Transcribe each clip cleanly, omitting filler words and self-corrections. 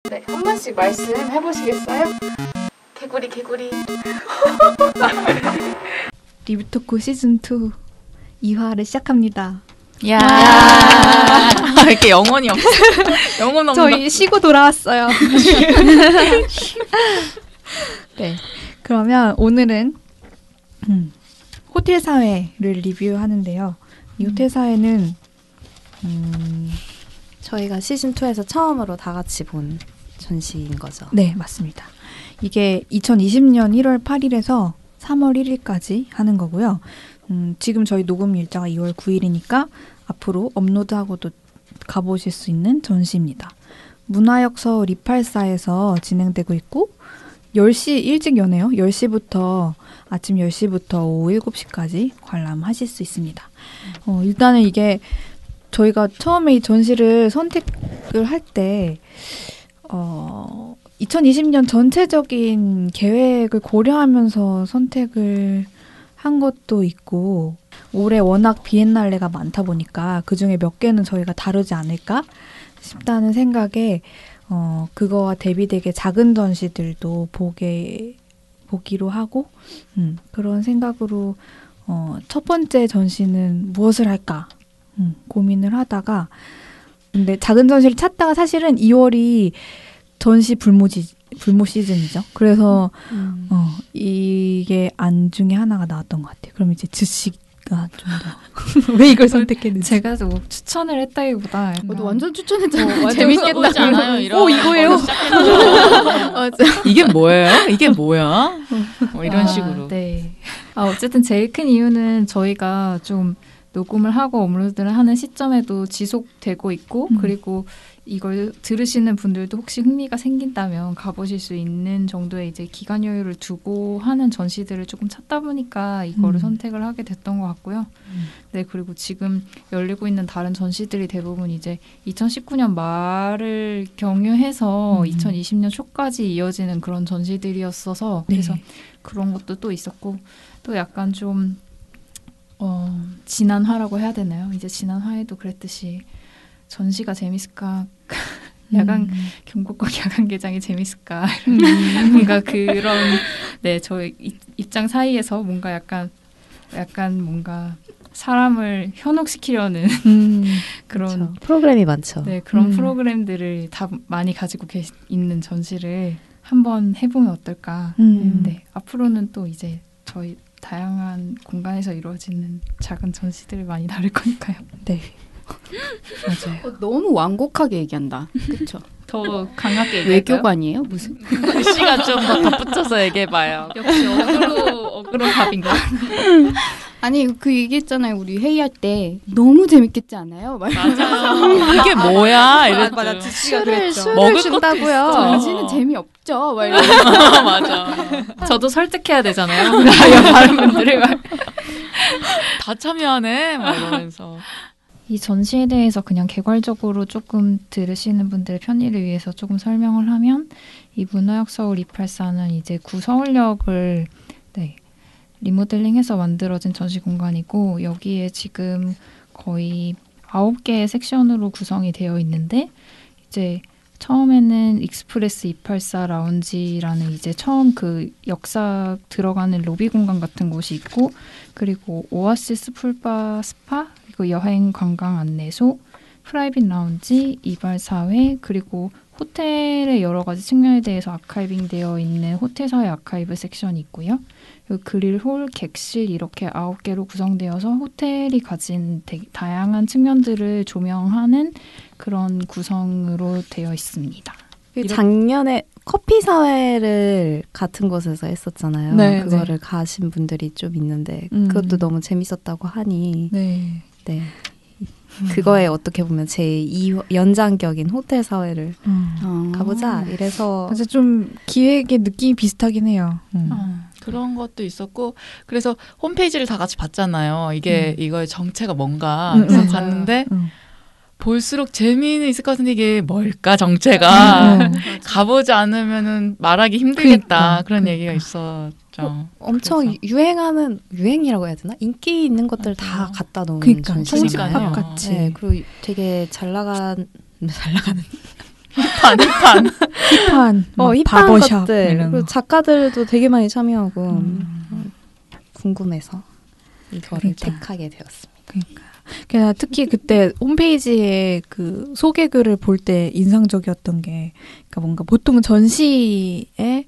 네, 한 번씩 말씀해 보시겠어요? 개구리. 리뷰토크 시즌2 2화를 시작합니다. 야 이렇게 영혼이 없어. 영혼 없는 저희 쉬고 돌아왔어요. 네, 그러면 오늘은 호텔 사회를 리뷰하는데요. 이 호텔 사회는 저희가 시즌2에서 처음으로 다 같이 본 전시인 거죠. 네, 맞습니다. 이게 2020년 1월 8일에서 3월 1일까지 하는 거고요. 지금 저희 녹음 일자가 2월 9일이니까 앞으로 업로드하고도 가보실 수 있는 전시입니다. 문화역서 리팔사에서 진행되고 있고 10시 일찍 여네요. 10시부터 아침 10시부터 오후 7시까지 관람하실 수 있습니다. 일단은 이게 저희가 처음에 이 전시를 선택을 할 때 2020년 전체적인 계획을 고려하면서 선택을 한 것도 있고 올해 워낙 비엔날레가 많다 보니까 그중에 몇 개는 저희가 다루지 않을까 싶다는 생각에 그거와 대비되게 작은 전시들도 보기로 하고 그런 생각으로 첫 번째 전시는 무엇을 할까 고민을 하다가 근데 작은 전시를 찾다가 사실은 2월이 전시 불모 시즌이죠. 그래서 이게 안 중에 하나가 나왔던 것 같아요. 그럼 이제 주식가 좀 더 왜 이걸 선택했는지 제가 뭐 추천을 했다기보다 완전 추천했잖아요. 재밌겠다. 보이지 않아요? 이거예요? 이게 뭐예요? 이게 뭐야? 이런 식으로. 네. 어쨌든 제일 큰 이유는 저희가 좀 녹음을 하고 업로드를 하는 시점에도 지속되고 있고 그리고 이걸 들으시는 분들도 혹시 흥미가 생긴다면 가보실 수 있는 정도의 이제 기간 여유를 두고 하는 전시들을 조금 찾다 보니까 이거를 선택을 하게 됐던 것 같고요. 네, 그리고 지금 열리고 있는 다른 전시들이 대부분 이제 2019년 말을 경유해서 2020년 초까지 이어지는 그런 전시들이었어서 그래서 그런 것도 또 있었고 또 약간 좀 지난화라고 해야 되나요? 이제 지난화에도 그랬듯이 전시가 재밌을까? 경복궁 야간 개장이 재밌을까? 뭔가 그런 저희 입장 사이에서 뭔가 약간 뭔가 사람을 현혹시키려는 그런 그렇죠. 프로그램이 많죠. 네, 그런 프로그램들을 다 많이 가지고 있는 전시를 한번 해보면 어떨까? 네, 앞으로는 또 이제 저희 다양한 공간에서 이루어지는 작은 전시들을 많이 다룰 거니까요. 네. 맞아요. 너무 완곡하게 얘기한다. 그렇죠? 더 강하게 외교관이에요? 무슨? 글씨가 좀 더 덧붙여서 얘기해봐요. 역시 어그로 답인가? 아니 그 얘기했잖아요. 우리 회의할 때 너무 재밌겠지 않아요? 맞아요. 이게 뭐야? 이랬죠. 맞아. 지씨가 그랬죠. 술을 준다고요. 전시는 재미없죠. 맞아. 저도 설득해야 되잖아요. 다른 분들을 다 참여하네. 막 이러면서. 이 전시에 대해서 그냥 개괄적으로 조금 들으시는 분들의 편의를 위해서 조금 설명을 하면 이 문화역서울 284는 이제 구서울역을 리모델링해서 만들어진 전시 공간이고 여기에 지금 거의 9개의 섹션으로 구성이 되어 있는데 이제 처음에는 익스프레스 284 라운지라는 이제 처음 그 역사 들어가는 로비 공간 같은 곳이 있고 그리고 오아시스 풀바 스파 그리고 여행 관광 안내소 프라이빗 라운지 이발 사회 그리고 호텔의 여러 가지 측면에 대해서 아카이빙 되어 있는 호텔 사회 아카이브 섹션이 있고요. 그릴 홀, 객실 이렇게 9개로 구성되어서 호텔이 가진 되게 다양한 측면들을 조명하는 그런 구성으로 되어 있습니다. 작년에 커피 사회를 같은 곳에서 했었잖아요. 네, 그거를 가신 분들이 좀 있는데 그것도 너무 재밌었다고 하니 네. 그거에 어떻게 보면 제 연장격인 호텔 사회를 가보자 이래서 맞아 좀 기획의 느낌이 비슷하긴 해요. 그런 것도 있었고 그래서 홈페이지를 다 같이 봤잖아요. 이거의 정체가 뭔가 그래서 봤는데 볼수록 재미는 있을 것 같은데 이게 뭘까 정체가 가보지 않으면은 말하기 힘들겠다 그런 얘기가 있었죠. 엄청 유행이라고 해야 되나? 인기 있는 것들 다 갖다 놓은 전시잖아요. 같이. 네, 그리고 되게 잘 나가는 힙한. 힙한 힙한 바버샵 것들 이런 그리고 거. 작가들도 되게 많이 참여하고 궁금해서 이거를 그러니까. 택하게 되었습니다. 그러니까 특히 그때 홈페이지에 그 소개글을 볼 때 인상적이었던 게, 그러니까 뭔가 보통 전시에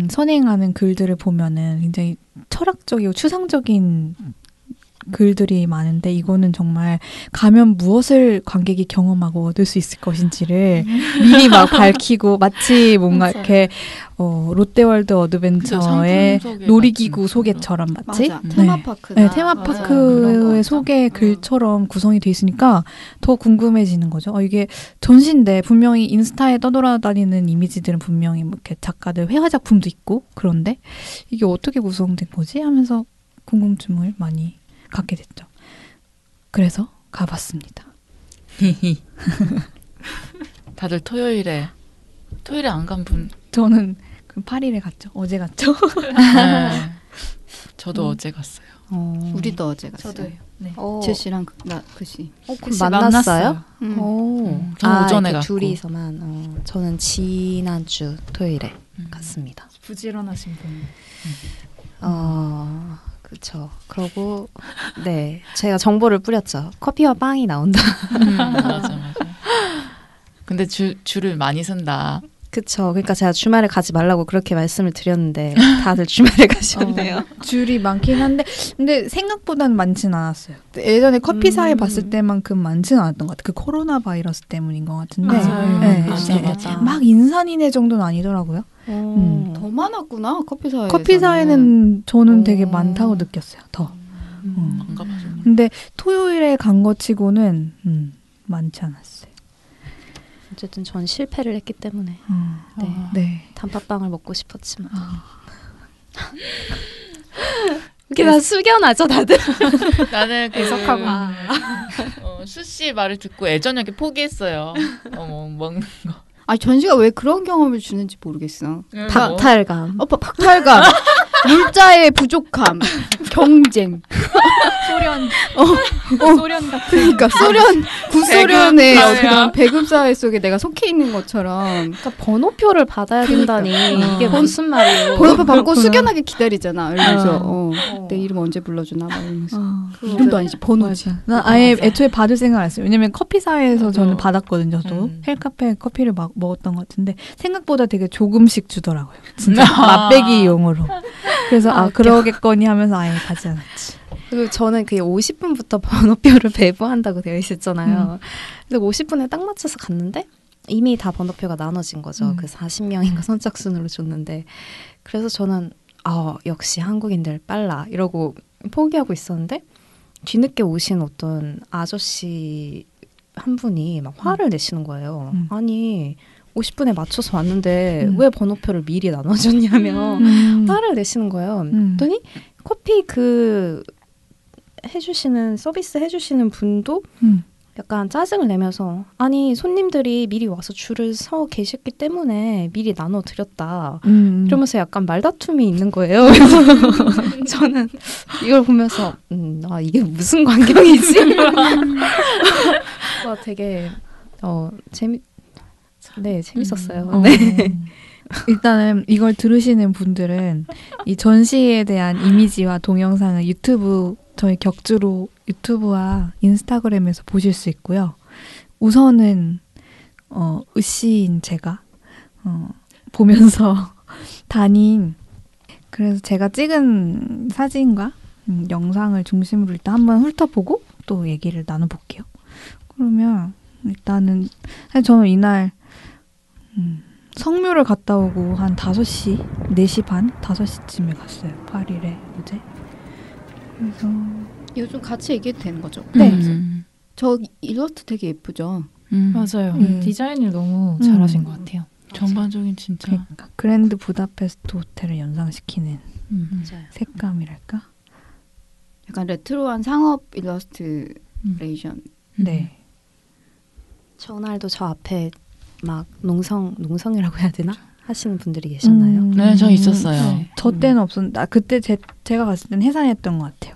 선행하는 글들을 보면은 굉장히 철학적이고 추상적인 글들이 많은데, 이거는 정말 가면 무엇을 관객이 경험하고 얻을 수 있을 것인지를 미리 막 밝히고, 마치 뭔가 이렇게 롯데월드 어드벤처의 놀이기구 소개처럼 마치 맞아. 네. 테마파크다. 네, 그런 테마파크의 거. 소개 글처럼 구성이 돼 있으니까 더 궁금해지는 거죠. 이게 전시인데 분명히 인스타에 떠돌아다니는 이미지들은 분명히 뭐 이렇게 작가들 회화 작품도 있고, 그런데 이게 어떻게 구성된 거지? 하면서 궁금증을 많이 갖게 됐죠. 그래서 가봤습니다. 다들 토요일에 안 간 분. 저는 그 8일에 갔죠. 어제 갔죠. 네. 저도 어제 갔어요. 우리도 어제 갔어요. 네. 제시랑 나 그시. 그럼 만났어요? 저는 오전에 이렇게 갔고. 둘이서만. 저는 지난주 토요일에 갔습니다. 부지런하신 분. 그렇죠. 그러고 네, 제가 정보를 뿌렸죠. 커피와 빵이 나온다. 맞아. 근데 줄을 많이 쓴다. 그쵸. 그러니까 제가 주말에 가지 말라고 그렇게 말씀을 드렸는데 다들 주말에 가셨네요. 줄이 많긴 한데, 근데 생각보다는 많진 않았어요. 예전에 커피사에 봤을 때만큼 많진 않았던 것 같아요. 그 코로나 바이러스 때문인 것 같은데. 맞아요. 네, 맞아, 이제 맞아. 막 인산인해 정도는 아니더라고요. 더 많았구나 커피사에. 커피사에는 저는 되게 많다고 느꼈어요. 더. 안 가봐서. 근데 토요일에 간 거 치고는 많지 않았어요. 어쨌든 전 실패를 했기 때문에 네. 네. 단팥빵을 먹고 싶었지만 이게 다 숙연하죠 다들. 나는 해석하고 수씨 말을 듣고 애저녁에 포기했어요. 먹는 거. 아 전시가 왜 그런 경험을 주는지 모르겠어. 박탈감. 박탈감, 물자의 부족함, 경쟁. 소련. 소련 같은. 그러니까 구소련의 배급 사회야. 그런 배급 사회 속에 내가 속해 있는 것처럼 그러니까 번호표를 받아야 된다니 이게 무슨 말이에요? 번호표 받고 숙연하게 기다리잖아. 이러면서 내 이름 언제 불러주나 막 이러면서. 이름도 아니지 번호지. 난 아예 애초에 받을 생각 안 했어요. 왜냐면 커피사에서 저는 받았거든요. 저도 음. 헬카페 커피를 막 먹었던 것 같은데 생각보다 되게 조금씩 주더라고요. 진짜 맛배기용으로. 그래서 그러겠거니 하면서 아예 가지 않았지. 그리고 저는 그게 50분부터 번호표를 배부한다고 되어 있었잖아요. 그래서 50분에 딱 맞춰서 갔는데 이미 다 번호표가 나눠진 거죠. 그 40명인가 선착순으로 줬는데 그래서 저는 역시 한국인들 빨라 이러고 포기하고 있었는데 뒤늦게 오신 어떤 아저씨 한 분이 막 화를 내시는 거예요. 아니 50분에 맞춰서 왔는데 왜 번호표를 미리 나눠줬냐며 화를 내시는 거예요. 그랬더니 커피 서비스 해주시는 분도 약간 짜증을 내면서 아니 손님들이 미리 와서 줄을 서 계셨기 때문에 미리 나눠드렸다. 이러면서 약간 말다툼이 있는 거예요. 그래서 저는 이걸 보면서 이게 무슨 광경이지? 되게 재밌었어요. 네. 일단은 이걸 들으시는 분들은 이 전시에 대한 이미지와 동영상을 저희 격주로 유튜브와 인스타그램에서 보실 수 있고요. 우선은 으씨인 제가 보면서 그래서 제가 찍은 사진과 영상을 중심으로 일단 한번 훑어보고 또 얘기를 나눠볼게요. 그러면 일단은 사실 저는 이날 성묘를 갔다 오고 한 5시, 4시 반, 5시쯤에 갔어요. 8일에 어제. 그래서 요즘 같이 얘기해도 되는 거죠? 네. 저 일러스트 되게 예쁘죠? 맞아요. 디자인을 너무 잘하신 것 같아요. 전반적인 진짜. 그러니까 그랜드 부다페스트 호텔을 연상시키는 맞아요. 색감이랄까? 약간 레트로한 상업 일러스트레이션. 네. 전날도 저 앞에 막 농성이라고 해야 되나? 하시는 분들이 계셨나요? 네, 저 있었어요. 네. 저 때는 없었는데 그때 제가 갔을 때는 해산했던 것 같아요.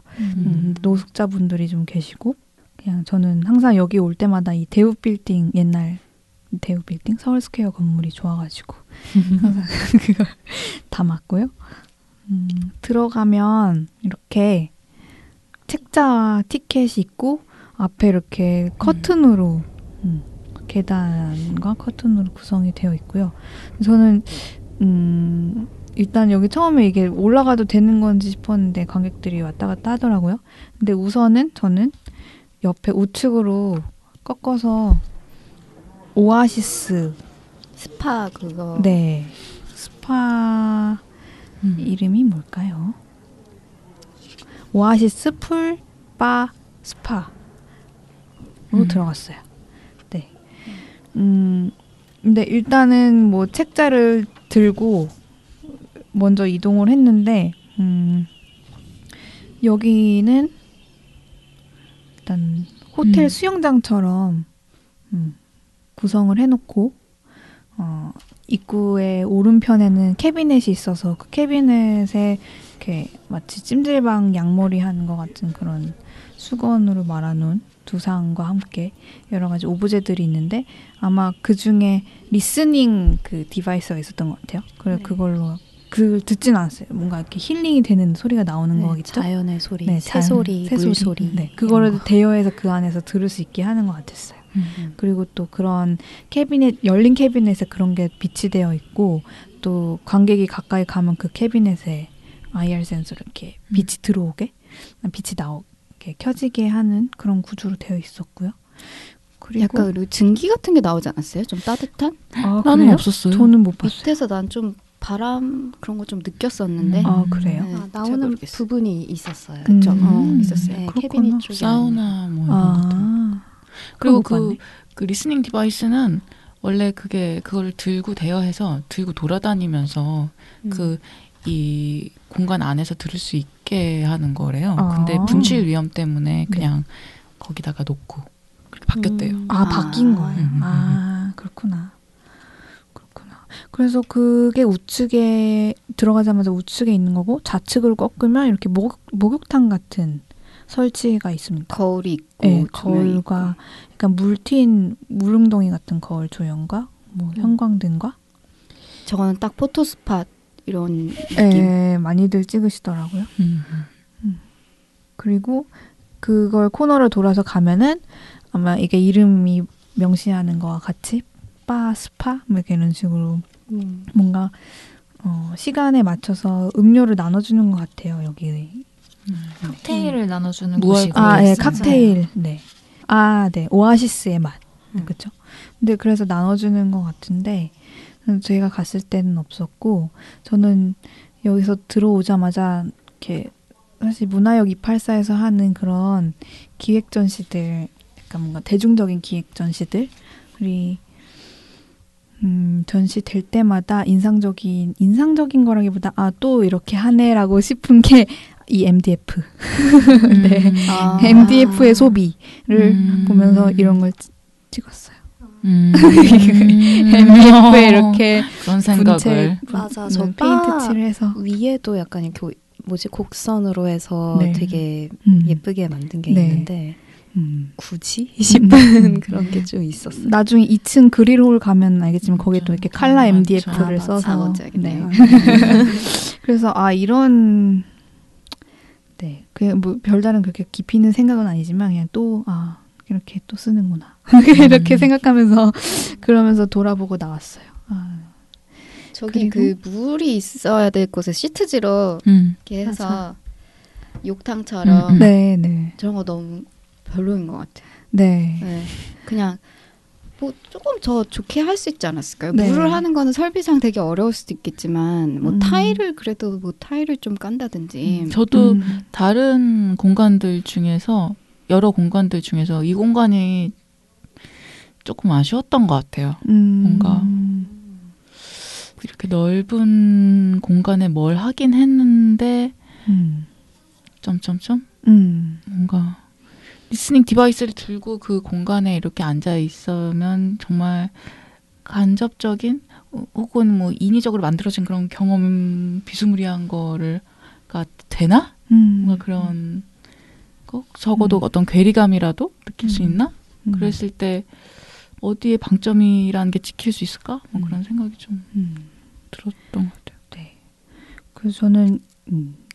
노숙자분들이 좀 계시고 그냥 저는 항상 여기 올 때마다 이 대우 빌딩 옛날 대우 빌딩 서울스퀘어 건물이 좋아가지고 항상 그걸 담았고요. 들어가면 이렇게 책자 티켓이 있고 앞에 이렇게 커튼으로 계단과 커튼으로 구성이 되어 있고요. 저는 일단 여기 처음에 이게 올라가도 되는 건지 싶었는데 관객들이 왔다 갔다 하더라고요. 근데 우선은 저는 옆에 우측으로 꺾어서 오아시스 스파 그거. 네. 스파 이름이 뭘까요? 오아시스 풀바 스파로 들어갔어요. 네. 근데 일단은 뭐 책자를 들고 먼저 이동을 했는데 여기는 일단 호텔 수영장처럼 구성을 해놓고 입구의 오른편에는 캐비넷이 있어서 그 캐비넷에 이렇게 마치 찜질방 양머리 하는 것 같은 그런 수건으로 말아놓은 두상과 함께 여러 가지 오브제들이 있는데 아마 그 중에 리스닝 그 디바이스가 있었던 것 같아요. 그래서 그걸로 그걸 듣진 않았어요. 뭔가 이렇게 힐링이 되는 소리가 나오는 거겠죠. 자연의 소리, 네, 새소리, 물소리. 네, 그거를 대여해서 그 안에서 들을 수 있게 하는 것 같았어요. 그리고 또 그런 캐비넷, 열린 캐비넷에 그런 게 비치되어 있고 또 관객이 가까이 가면 그 캐비넷에 IR 센서로 이렇게 빛이 들어오게, 빛이 나오게 켜지게 하는 그런 구조로 되어 있었고요. 그리고 약간 그리고 증기 같은 게 나오지 않았어요? 좀 따뜻한? 아, 나는 그래요? 없었어요. 저는 못 봤어요. 밑에서 난 좀 바람 그런 거 좀 느꼈었는데. 아, 그래요? 네, 잘 나오는 모르겠어요. 부분이 있었어요. 그쵸? 있었어요. 네, 그렇구나. 캐비닛 쪽에 사우나 뭐 이런 것들. 그리고 그 리스닝 디바이스는 원래 그걸 들고 대여해서 들고 돌아다니면서 이 공간 안에서 들을 수 있게 하는 거래요. 근데 분실 위험 때문에 그냥 거기다가 놓고 그렇게 바뀌었대요. 바뀐 거예요. 그렇구나. 그래서 그게 우측에 들어가자마자 우측에 있는 거고 좌측으로 꺾으면 이렇게 목욕탕 같은 설치가 있습니다. 거울이 있고 네, 조명이 있고. 거울과 약간 물 튄 물웅덩이 같은 거울 조형과 뭐 형광등과 저거는 딱 포토 스팟 이런 느낌. 네, 많이들 찍으시더라고요. 그리고 그걸 코너를 돌아서 가면은 아마 이게 이름이 명시하는 거와 같이 바, 스파 뭐 이런 식으로 뭔가 시간에 맞춰서 음료를 나눠주는 것 같아요. 여기 칵테일을 나눠주는 무알 곳이고. 네, 칵테일. 네. 네. 오아시스의 맛. 그렇죠. 근데 그래서 나눠주는 것 같은데 저희가 갔을 때는 없었고 저는 여기서 들어오자마자 이렇게 사실 문화역 284에서 하는 그런 기획 전시들, 약간 뭔가 대중적인 기획 전시들이 전시될 때마다 인상적인 거라기보다 또 이렇게 하네라고 싶은 게 이 MDF. 네. MDF의 소비를 보면서 이런 걸 찍었어요. MDF에 이렇게 그런 생각을 맞아. 저 페인트 칠해서 위에도 약간 이렇게 곡선으로 해서 네. 되게 예쁘게 만든 게 네. 있는데 굳이 싶은 그런 게 좀 있었어요. 나중에 2층 그릴홀 가면 알겠지만 거기에 또 이렇게 칼라 MDF를 맞아. 써서 멋져야겠네요. 그래서 이런 그냥 뭐 별다른 그렇게 깊이 있는 생각은 아니지만 그냥 또 이렇게 또 쓰는구나 이렇게 생각하면서 그러면서 돌아보고 나왔어요. 저기 그리고? 그 물이 있어야 될 곳에 시트지로 이렇게 해서 욕탕처럼 네. 저런 거 너무 별로인 것 같아요. 네. 네. 그냥 뭐 조금 더 좋게 할 수 있지 않았을까요? 네. 물을 하는 거는 설비상 되게 어려울 수도 있겠지만 뭐 타일을 그래도 뭐 타일을 좀 깐다든지. 저도 다른 공간들 중에서 여러 공간들 중에서 이 공간이 조금 아쉬웠던 것 같아요. 뭔가 이렇게 넓은 공간에 뭘 하긴 했는데 점점점 뭔가 리스닝 디바이스를 들고 그 공간에 이렇게 앉아 있으면 정말 간접적인 혹은 뭐 인위적으로 만들어진 그런 경험 비스무리한 거가 되나? 뭔가 그런 거 적어도 어떤 괴리감이라도 느낄 수 있나? 그랬을 때 어디에 방점이라는 게 지킬 수 있을까? 뭐 그런 생각이 좀 들었던 것 같아요. 네. 그래서 저는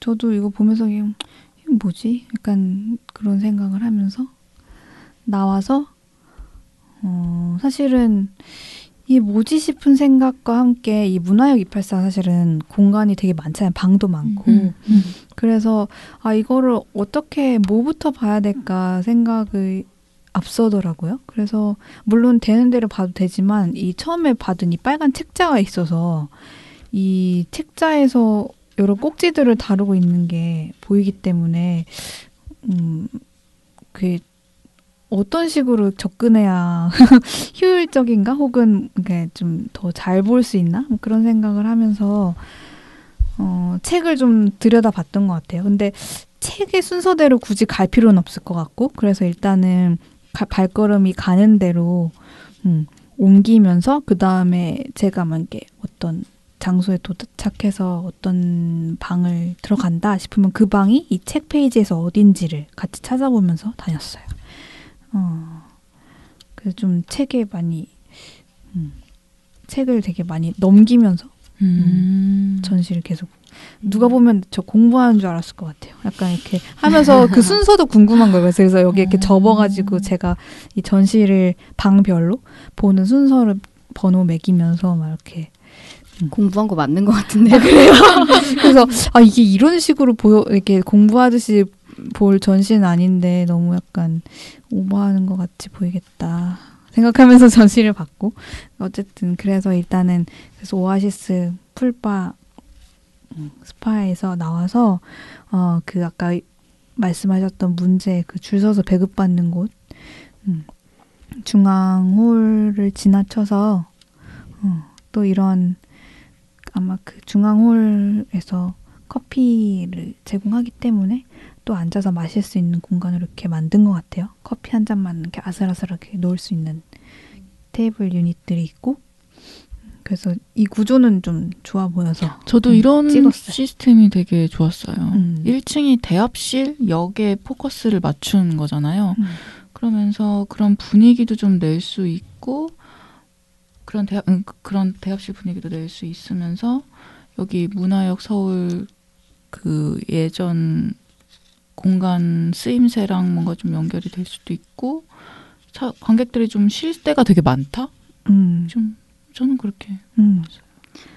저도 이거 보면서 이게 뭐지? 약간 그런 생각을 하면서 나와서 사실은 이 뭐지 싶은 생각과 함께 이 문화역 284 사실은 공간이 되게 많잖아요. 방도 많고. 그래서 이거를 어떻게 뭐부터 봐야 될까 생각을 앞서더라고요. 그래서 물론 되는 대로 봐도 되지만 이 처음에 받은 이 빨간 책자가 있어서 이 책자에서 여러 꼭지들을 다루고 있는 게 보이기 때문에 그게 어떤 식으로 접근해야 효율적인가 혹은 좀 더 잘 볼 수 있나 그런 생각을 하면서 책을 좀 들여다봤던 것 같아요. 근데 책의 순서대로 굳이 갈 필요는 없을 것 같고 그래서 일단은 발걸음이 가는 대로 옮기면서 그 다음에 제가 만약에 어떤 장소에 도착해서 어떤 방을 들어간다 싶으면 그 방이 이 책 페이지에서 어딘지를 같이 찾아보면서 다녔어요. 그래서 좀 책에 많이 책을 되게 많이 넘기면서 전시를 계속 누가 보면 저 공부하는 줄 알았을 것 같아요. 약간 이렇게 하면서 그 순서도 궁금한 거예요. 그래서 여기 이렇게 접어가지고 제가 이 전시를 방별로 보는 순서를 번호 매기면서 막 이렇게 공부한 거 맞는 것 같은데. 그래요. 그래서 이게 이런 식으로 이렇게 공부하듯이 볼 전시는 아닌데 너무 약간 오버하는 것 같이 보이겠다 생각하면서 전시를 봤고 어쨌든 그래서 일단은 그래서 오아시스 풀바 스파에서 나와서 그 아까 말씀하셨던 문제 그 줄 서서 배급받는 곳 중앙홀을 지나쳐서 또 이런 아마 그 중앙홀에서 커피를 제공하기 때문에 또 앉아서 마실 수 있는 공간으로 이렇게 만든 것 같아요. 커피 한 잔만 이렇게 아슬아슬하게 놓을 수 있는 테이블 유닛들이 있고 그래서 이 구조는 좀 좋아 보여서 저도 이런 찍었어요. 시스템이 되게 좋았어요. 1층이 대합실, 역에 포커스를 맞춘 거잖아요. 그러면서 그런 분위기도 좀 낼 수 있고 그런 대합실 분위기도 낼 수 있으면서 여기 문화역 서울 그 예전 공간 쓰임새랑 뭔가 좀 연결이 될 수도 있고 관객들이 좀 쉴 때가 되게 많다? 좀 저는 그렇게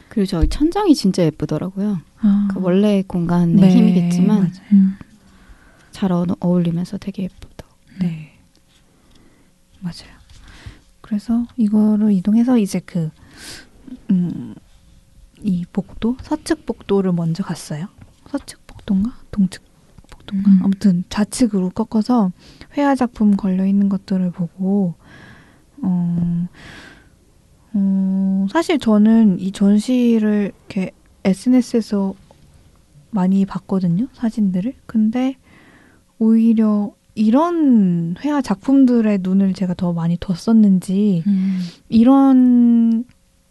그리고 저기 천장이 진짜 예쁘더라고요. 그 원래 공간의 네, 힘이겠지만 맞아요. 잘 어울리면서 되게 예쁘다. 네, 맞아요. 그래서 이거를 이동해서 이제 이 복도, 서측 복도를 먼저 갔어요. 서측 복도인가? 동측 복도인가? 아무튼 좌측으로 꺾어서 회화 작품 걸려 있는 것들을 보고 사실 저는 이 전시를 이렇게 SNS에서 많이 봤거든요. 사진들을. 근데 오히려 이런 회화 작품들의 눈을 제가 더 많이 뒀었는지 이런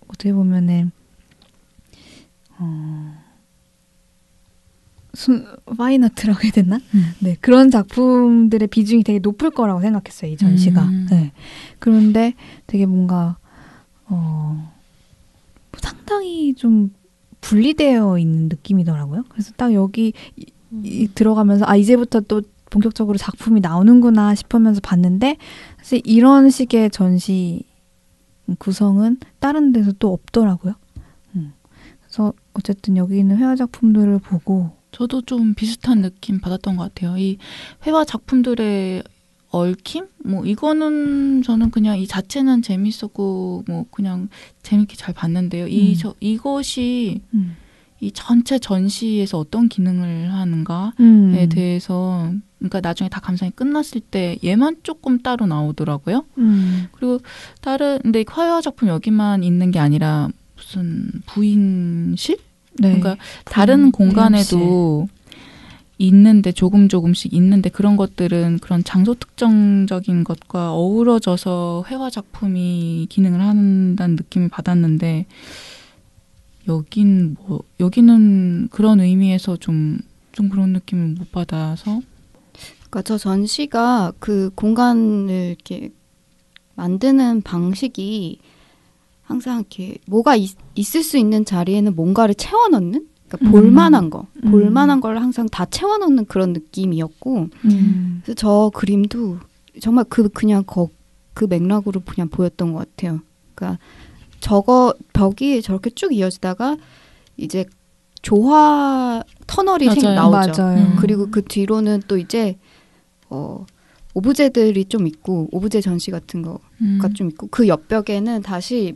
어떻게 보면은 파인아트라고 해야 되나? 네, 그런 작품들의 비중이 되게 높을 거라고 생각했어요. 이 전시가. 네. 그런데 되게 뭔가 상당히 좀 분리되어 있는 느낌이더라고요. 그래서 딱 여기 들어가면서 이제부터 또 본격적으로 작품이 나오는구나 싶으면서 봤는데 사실 이런 식의 전시 구성은 다른 데서 또 없더라고요. 그래서 어쨌든 여기 있는 회화 작품들을 보고 저도 좀 비슷한 느낌 받았던 것 같아요. 이 회화 작품들의 얽힘? 뭐 이거는 저는 그냥 이 자체는 재밌었고 뭐 그냥 재밌게 잘 봤는데요. 이것이 이 전체 전시에서 어떤 기능을 하는가에 대해서 그러니까 나중에 다 감상이 끝났을 때 얘만 조금 따로 나오더라고요. 그리고 근데 회화 작품 여기만 있는 게 아니라 무슨 부인실? 네. 그러니까 다른 공간에도 있는데 조금씩 있는데 그런 것들은 그런 장소 특정적인 것과 어우러져서 회화 작품이 기능을 한다는 느낌을 받았는데 여기는 그런 의미에서 좀 그런 느낌을 못 받아서 그러니까 저 전시가 그 공간을 이렇게 만드는 방식이 항상 이렇게 뭐가 있을 수 있는 자리에는 뭔가를 채워넣는, 그러니까 볼만한 거, 볼만한 걸 항상 다 채워넣는 그런 느낌이었고, 그래서 저 그림도 정말 그냥 그 맥락으로 그냥 보였던 것 같아요. 그러니까 벽이 저렇게 쭉 이어지다가 이제 조화 터널이 나오죠. 맞아요. 그리고 그 뒤로는 또 이제 오브제들이 좀 있고, 오브제 전시 같은 거가 좀 있고, 그 옆벽에는 다시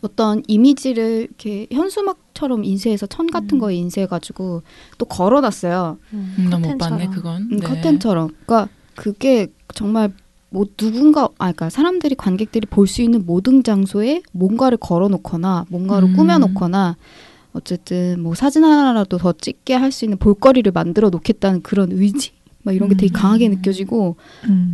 어떤 이미지를 이렇게 현수막처럼 인쇄해서 천 같은 거에 인쇄해가지고 또 걸어놨어요. 나 못 봤네 그건. 네. 커튼처럼. 그러니까 그게 정말 뭐 그러니까 사람들이 관객들이 볼 수 있는 모든 장소에 뭔가를 걸어놓거나 뭔가를 꾸며놓거나 어쨌든 뭐 사진 하나라도 더 찍게 할 수 있는 볼거리를 만들어 놓겠다는 그런 의지, 막 이런 게 되게 강하게 느껴지고,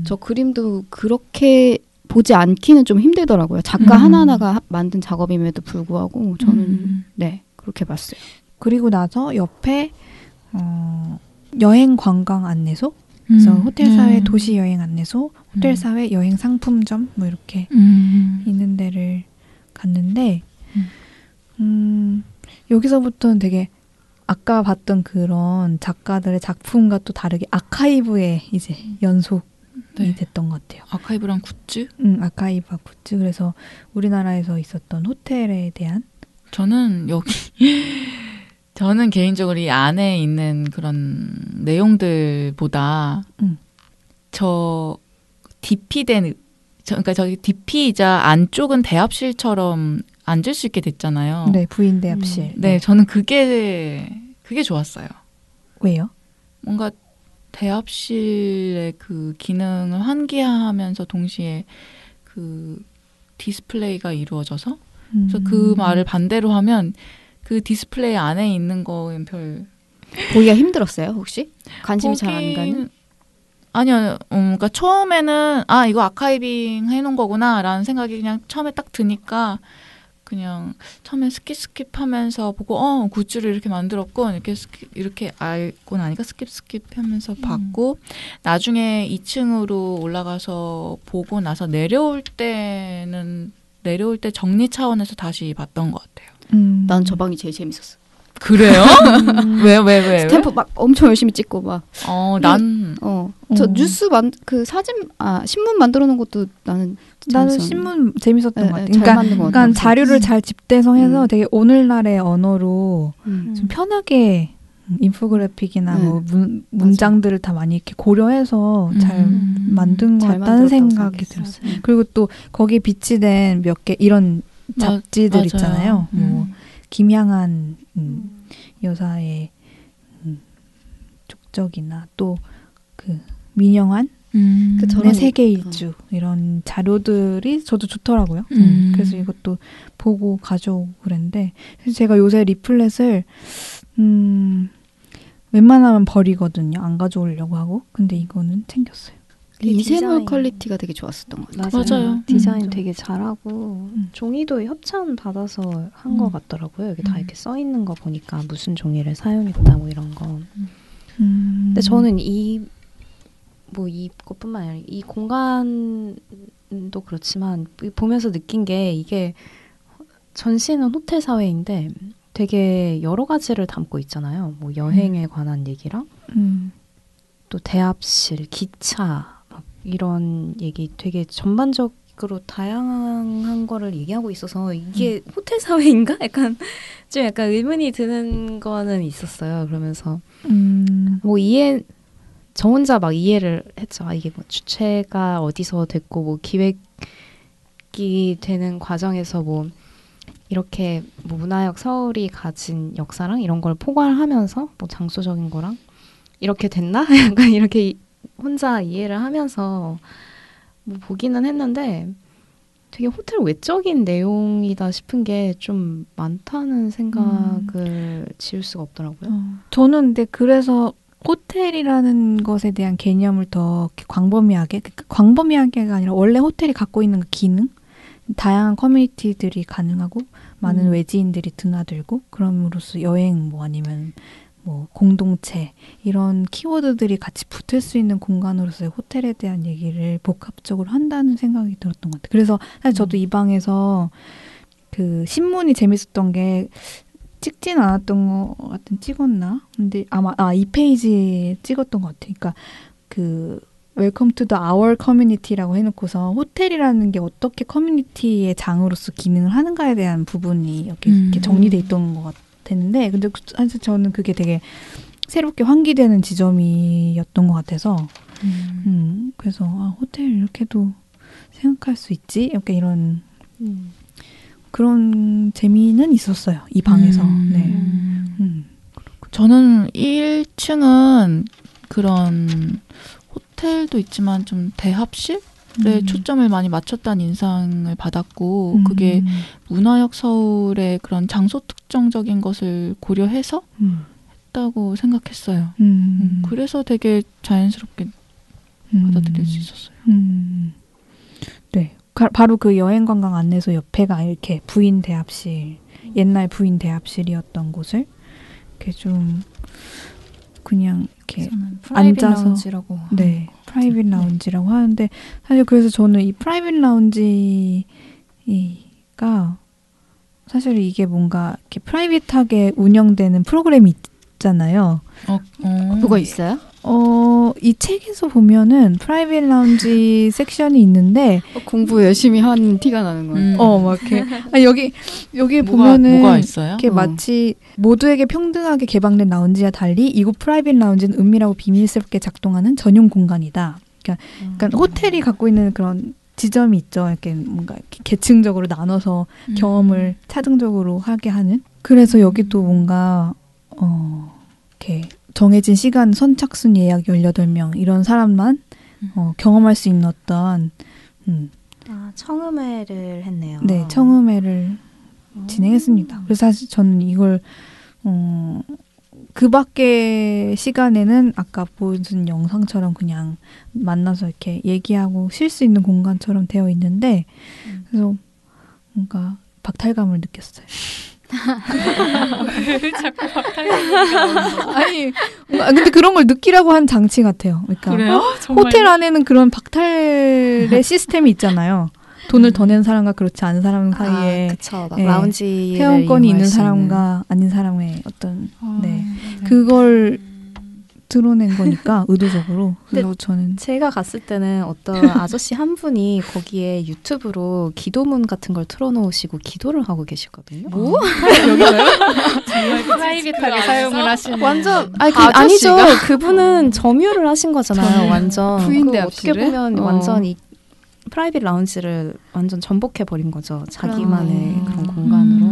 저 그림도 그렇게 보지 않기는 좀 힘들더라고요. 작가 하나하나가 만든 작업임에도 불구하고 저는 네 그렇게 봤어요. 그리고 나서 옆에 여행 관광 안내소, 그래서 호텔 사회 도시 여행 안내소, 호텔 사회 여행 상품점 뭐 이렇게 있는 데를 갔는데 여기서부터는 되게 아까 봤던 그런 작가들의 작품과 또 다르게 아카이브의 이제 연속이 됐던 것 같아요. 아카이브랑 굿즈? 아카이브와 굿즈. 그래서 우리나라에서 있었던 호텔에 대한 저는 개인적으로 이 안에 있는 그런 내용들보다 저 DP된 그러니까 저기 DP이자 안쪽은 대합실처럼 앉을 수 있게 됐잖아요. 네, 부인 대합실. 네, 저는 그게 좋았어요. 왜요? 뭔가 대합실의 그 기능을 환기하면서 동시에 그 디스플레이가 이루어져서 그래서 그 말을 반대로 하면 그 디스플레이 안에 있는 거엔 별 보기가 힘들었어요, 혹시? 관심이 잘 안 가는? 아니요. 그러니까 처음에는 이거 아카이빙 해놓은 거구나라는 생각이 그냥 처음에 딱 드니까 그냥 처음에 스킵하면서 보고 굿즈를 이렇게 만들었고 이렇게 알고 나니까 스킵하면서 봤고 나중에 2층으로 올라가서 보고 나서 내려올 때 정리 차원에서 다시 봤던 것 같아요. 난 저 방이 제일 재밌었어. 그래요? 왜? 스탬프 막 엄청 열심히 찍고 막. 저 뉴스 신문 만들어 놓은 것도 나는 신문 재밌었던 것 같아요. 그러니까 자료를 잘 집대성해서 되게 오늘날의 언어로 좀 편하게 인포그래픽이나 뭐 문장들을 다 많이 이렇게 고려해서 잘 만든 것 같다는 생각이 들었어요. 그리고 또 거기에 비치된 몇 개 이런 잡지들 있잖아요. 뭐 김양한 여사의 족적이나 또 그 민영환 그 세계 일주 이런 자료들이 저도 좋더라고요. 그래서 이것도 보고 가져오고 그랬는데 제가 요새 리플렛을 웬만하면 버리거든요. 안 가져오려고 하고. 근데 이거는 챙겼어요. 인쇄물 퀄리티가 되게 좋았었던 것 같아요. 맞아요. 디자인 되게 잘하고 종이도 협찬 받아서 한 것 같더라고요. 여기 다 이렇게 써 있는 거 보니까 무슨 종이를 사용했다 뭐 이런 거. 근데 저는 이것뿐만 아니라 이 공간도 그렇지만 보면서 느낀 게 이게 전시는 호텔 사회인데 되게 여러 가지를 담고 있잖아요. 뭐 여행에 관한 얘기랑 또 대합실, 기차 막 이런 얘기 되게 전반적으로 다양한 거를 얘기하고 있어서 이게 호텔 사회인가? 약간 의문이 드는 거는 있었어요. 그러면서 뭐 저 혼자 막 이해를 했죠. 이게 뭐 주체가 어디서 됐고 뭐 기획이 되는 과정에서 뭐 이렇게 뭐 문화역 서울이 가진 역사랑 이런 걸 포괄하면서 뭐 장소적인 거랑 이렇게 됐나? 약간 이렇게 혼자 이해를 하면서 뭐 보기는 했는데 되게 호텔 외적인 내용이다 싶은 게 좀 많다는 생각을 지울 수가 없더라고요. 저는 근데 그래서 호텔이라는 것에 대한 개념을 더 광범위하게, 광범위하게가 아니라 원래 호텔이 갖고 있는 그 기능, 다양한 커뮤니티들이 가능하고 많은 외지인들이 드나들고 그럼으로써 여행 뭐 아니면 뭐 공동체 이런 키워드들이 같이 붙을 수 있는 공간으로서의 호텔에 대한 얘기를 복합적으로 한다는 생각이 들었던 것 같아요. 그래서 사실 저도 이 방에서 그 신문이 재밌었던 게 찍진 않았던 것 같은 찍었나? 근데 아마 이 페이지에 찍었던 것 같아요. 그러니까 그 웰컴 투 더 아워 커뮤니티라고 해놓고서 호텔이라는 게 어떻게 커뮤니티의 장으로서 기능을 하는가에 대한 부분이 이렇게 정리돼 있던 것 같았는데 근데 사실 저는 그게 되게 새롭게 환기되는 지점이었던 것 같아서 그래서 호텔 이렇게도 생각할 수 있지? 이렇게 이런 그런 재미는 있었어요. 이 방에서. 네. 저는 1층은 그런 호텔도 있지만 좀 대합실에 초점을 많이 맞췄다는 인상을 받았고 그게 문화역 서울의 그런 장소 특정적인 것을 고려해서 했다고 생각했어요. 그래서 되게 자연스럽게 받아들일 수 있었어요. 네. 바로 그 여행관광 안내소 옆에가 이렇게 부인 대합실, 옛날 부인 대합실이었던 곳을 이렇게 좀 그냥 이렇게 프라이빗 앉아서 라운지라고 네, 프라이빗 라운지라고 하는데 사실 그래서 저는 이 프라이빗 라운지가 사실 이게 뭔가 이렇게 프라이빗하게 운영되는 프로그램이 있잖아요. 그거 있어요? 이 책에서 보면은 프라이빗 라운지 섹션이 있는데 공부 열심히 한 티가 나는 거예요. 막 이렇게 여기에 보면은 뭐가 있어요? 이렇게 마치 모두에게 평등하게 개방된 라운지와 달리 이곳 프라이빗 라운지는 은밀하고 비밀스럽게 작동하는 전용 공간이다. 그러니까 호텔이 갖고 있는 그런 지점이 있죠. 이렇게 뭔가 이렇게 계층적으로 나눠서 경험을 차등적으로 하게 하는. 그래서 여기도 뭔가 이렇게 정해진 시간 선착순 예약 18명 이런 사람만 경험할 수 있는 어떤 청음회를 했네요. 네, 청음회를 진행했습니다. 그래서 사실 저는 이걸 그 밖의 시간에는 아까 보여준 영상처럼 그냥 만나서 이렇게 얘기하고 쉴 수 있는 공간처럼 되어 있는데 그래서 뭔가 박탈감을 느꼈어요. 자꾸 박탈감. 아니, 근데 그런 걸 느끼라고 한 장치 같아요. 그러니까 그래요? 호텔 안에는 그런 박탈의 시스템이 있잖아요. 돈을 더 낸 사람과 그렇지 않은 사람 사이에 그쵸. 막 네, 라운지 회원권이 있는 사람과 아닌 사람의 어떤 네 그걸 드러낸 거니까 의도적으로. 그래서 저는 제가 갔을 때는 어떤 아저씨 한 분이 거기에 유튜브로 기도문 같은 걸 틀어놓으시고 기도를 하고 계시거든요. 뭐? 여기서요? 정말 프라이빗하게 사용을 하시는 완전 아저씨가? 아니죠. 그분은 점유를 하신 거잖아요. 완전 부인 그 대합실을? 어떻게 보면 완전 이 프라이빗 라운지를 완전 전복해 버린 거죠. 자기만의 그런 공간으로.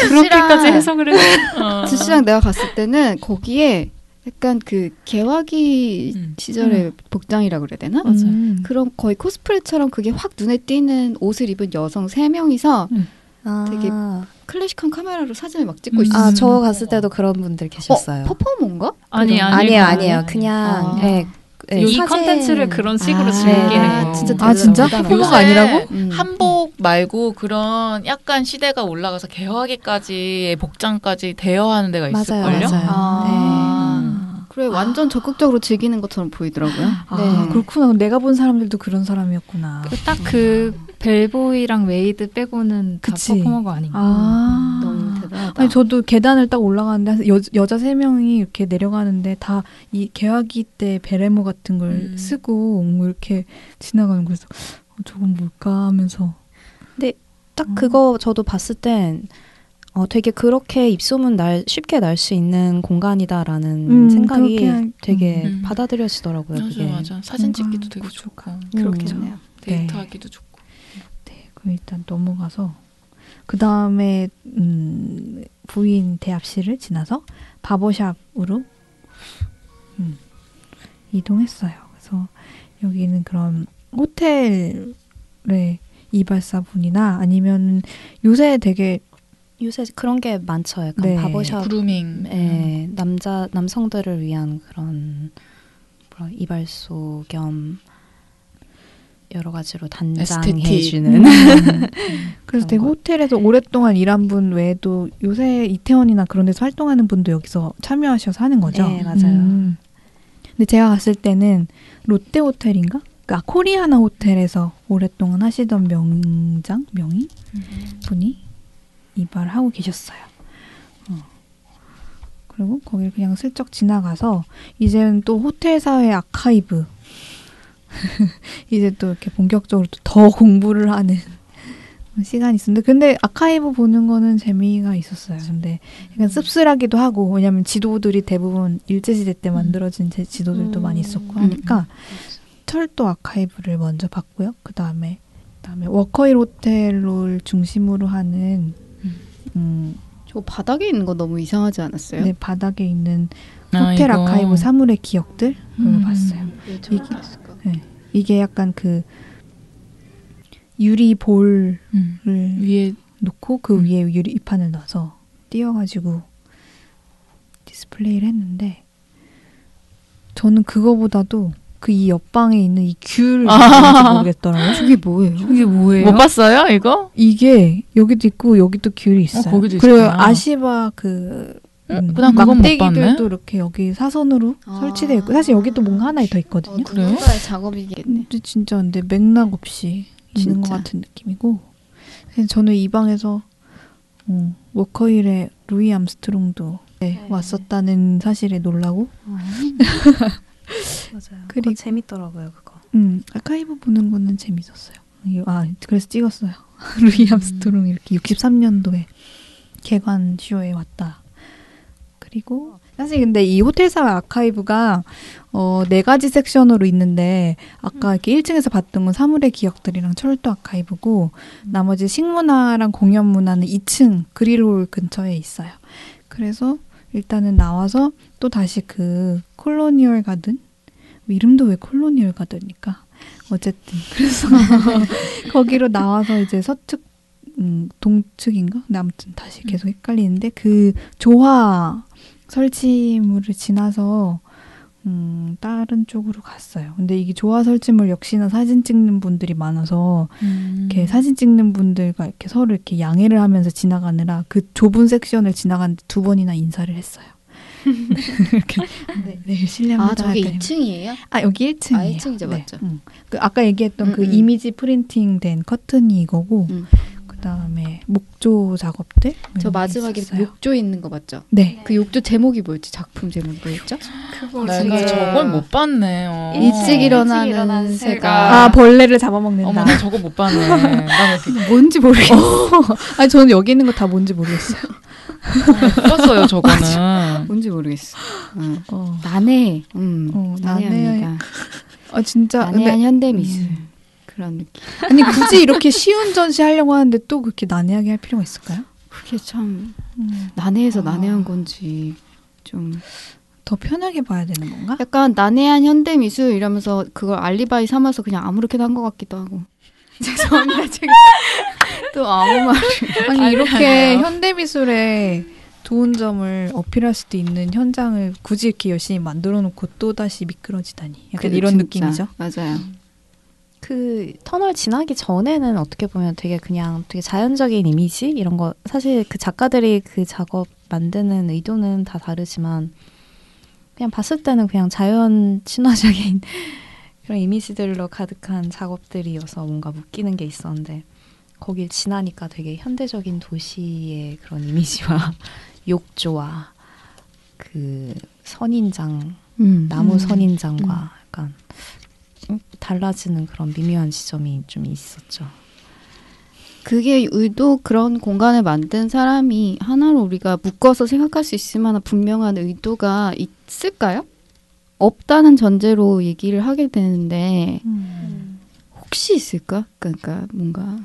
그렇게까지 해석을 해서 지씨랑 내가 갔을 때는 거기에 약간 그 개화기 시절의 복장이라 그래야 되나? 그런 거의 코스프레처럼 그게 확 눈에 띄는 옷을 입은 여성 3명이서 되게 클래식한 카메라로 사진을 막 찍고 있었어요. 저 갔을 때도 그런 분들 계셨어요. 퍼포머인가? 아니에요. 그냥 이 컨텐츠를 그런 식으로 즐기는 거. 진짜 진짜? 대단하다. 퍼포머가 아니라고? 한복 말고 그런 약간 시대가 올라가서 개화기까지 복장까지 대여하는 데가 있을걸요? 맞아요. 그래 완전 적극적으로 즐기는 것처럼 보이더라고요. 네. 그렇구나. 내가 본 사람들도 그런 사람이었구나. 딱 그 벨보이랑 웨이드 빼고는 다 그치. 퍼포머가 아닌가. 너무 대단하다. 아니 저도 계단을 딱 올라가는데 여자 3명이 이렇게 내려가는데 다 이 개화기 때 베레모 같은 걸 쓰고 뭐 이렇게 지나가는 거에서 저건 뭘까 하면서. 근데 딱 그거 저도 봤을 땐 되게 그렇게 입소문 쉽게 날 수 있는 공간이다라는 생각이 되게 받아들여지더라고요. 그게. 맞아. 사진 찍기도 되게 좋고 그렇겠네요. 데이트하기도 좋고. 네, 그럼 일단 넘어가서 그 다음에 부인 대합실을 지나서 바버샵으로 이동했어요. 그래서 여기는 그런 호텔의 이발사분이나 아니면 요새 그런 게 많죠. 약간 네. 바버샵 그루밍. 남성들을 위한 그런 이발소 겸 여러 가지로 에스테틱. 단장해주는 그래서 되게 거. 호텔에서 오랫동안 일한 분 외에도 요새 이태원이나 그런 데서 활동하는 분도 여기서 참여하셔서 하는 거죠? 네, 맞아요. 근데 제가 갔을 때는 롯데 호텔인가? 그러니까 코리아나 호텔에서 오랫동안 하시던 명의 분이 이발을 하고 계셨어요. 그리고 거기를 그냥 슬쩍 지나가서 이제는 또 호텔사회 아카이브 이제 또 이렇게 본격적으로 또 더 공부를 하는 시간이 있었는데 근데 아카이브 보는 거는 재미가 있었어요. 근데 약간 씁쓸하기도 하고 왜냐면 지도들이 대부분 일제시대 때 만들어진 지도들도 많이 있었고 하니까 철도 아카이브를 먼저 봤고요. 그다음에 워커힐 호텔을 중심으로 하는 저 바닥에 있는 거 너무 이상하지 않았어요? 네, 바닥에 있는 호텔 이거. 아카이브 사물의 기억들 봤어요. 이게 약간 그 유리 볼을 위에 놓고 그 위에 유리 이판을 넣어서 띄워가지고 디스플레이를 했는데 저는 그거보다도 그 이 옆방에 있는 이 귤을 뭔지 모르겠더라고요. 저게 뭐예요? 이게 뭐예요? 못 봤어요 이거? 이게 여기도 있고 여기도 귤이 있어요. 거기도 그리고 있었구나. 아시바 그 그냥 그건 못 봤네. 막대기들도 이렇게 여기 사선으로 설치되어 있고 사실 여기도 뭔가 하나 더 있거든요. 그래요? 누군가의 작업이겠네. 근데 진짜 근데 맥락 없이 있는 것 진짜. 같은 느낌이고 그래서 저는 이 방에서 워커힐의 루이 암스트롱도 왔었다는 사실에 놀라고 맞아요. 그리고- 그거 재밌더라고요, 그거. 아카이브 보는 거는 재밌었어요. 그래서 찍었어요. 루이 암스트롱 이렇게 63년도에 개관 쇼에 왔다. 그리고 사실 근데 이 호텔사와 아카이브가 4가지 섹션으로 있는데 아까 이렇게 1층에서 봤던 건 사물의 기억들이랑 철도 아카이브고 나머지 식문화랑 공연문화는 2층 그릴홀 근처에 있어요. 그래서 일단은 나와서 또 다시 그 콜로니얼 가든 이름도 왜 콜로니얼 가든일까? 어쨌든 그래서 거기로 나와서 이제 서측 동측인가? 근데 아무튼 다시 계속 헷갈리는데 그 조화 설치물을 지나서 다른 쪽으로 갔어요. 근데 이게 조화 설치물 역시나 사진 찍는 분들이 많아서 이렇게 사진 찍는 분들과 이렇게 서로 이렇게 양해를 하면서 지나가느라 그 좁은 섹션을 지나가는데 2번이나 인사를 했어요. 이렇게 네, 실례합니다. 저게 약간 2층이에요? 여기 1층이에요. 아, 1층이죠, 맞죠? 그 아까 얘기했던 그 이미지 프린팅된 커튼이 이거고 그다음에 목조 작업들 저 마지막에 있었어요. 욕조 있는 거 맞죠? 네. 그 욕조 제목이 뭐였지? 작품 제목 뭐였죠? 내가 저걸 못 봤네. 일찍 일어나는 일어나는 새가 벌레를 잡아먹는다. 어머 나 저거 못 봤네. 나는 뭔지 모르겠어. 아니 저는 여기 있는 거 다 뭔지 모르겠어요. 못 봤어요 저거는. 뭔지 모르겠어. 어. 난해. 난해합니다. 진짜 난해한 현대 미술 그런 느낌. 아니 굳이 이렇게 쉬운 전시 하려고 하는데 또 그렇게 난해하게 할 필요가 있을까요? 그게 참 난해해서 난해한 건지 좀 더 편하게 봐야 되는 건가? 약간 난해한 현대 미술 이러면서 그걸 알리바이 삼아서 그냥 아무렇게나 한 것 같기도 하고. 죄송합니다. 제가 또 아무 말을. 아니 이렇게 현대 미술의 좋은 점을 어필할 수도 있는 현장을 굳이 이렇게 열심히 만들어 놓고 또 다시 미끄러지다니. 약간 이런 진짜. 느낌이죠. 맞아요. 그 터널 지나기 전에는 어떻게 보면 되게 그냥 되게 자연적인 이미지 이런 거 사실 그 작가들이 그 작업 만드는 의도는 다 다르지만 그냥 봤을 때는 그냥 자연 친화적인 그런 이미지들로 가득한 작업들이어서 뭔가 묶이는 게 있었는데 거길 지나니까 되게 현대적인 도시의 그런 이미지와 욕조와 그 선인장 나무 선인장과 약간 달라지는 그런 미묘한 지점이 좀 있었죠. 그게 의도 그런 공간을 만든 사람이 하나로 우리가 묶어서 생각할 수 있을 만한 분명한 의도가 있을까요? 없다는 전제로 얘기를 하게 되는데 혹시 있을까? 그러니까 뭔가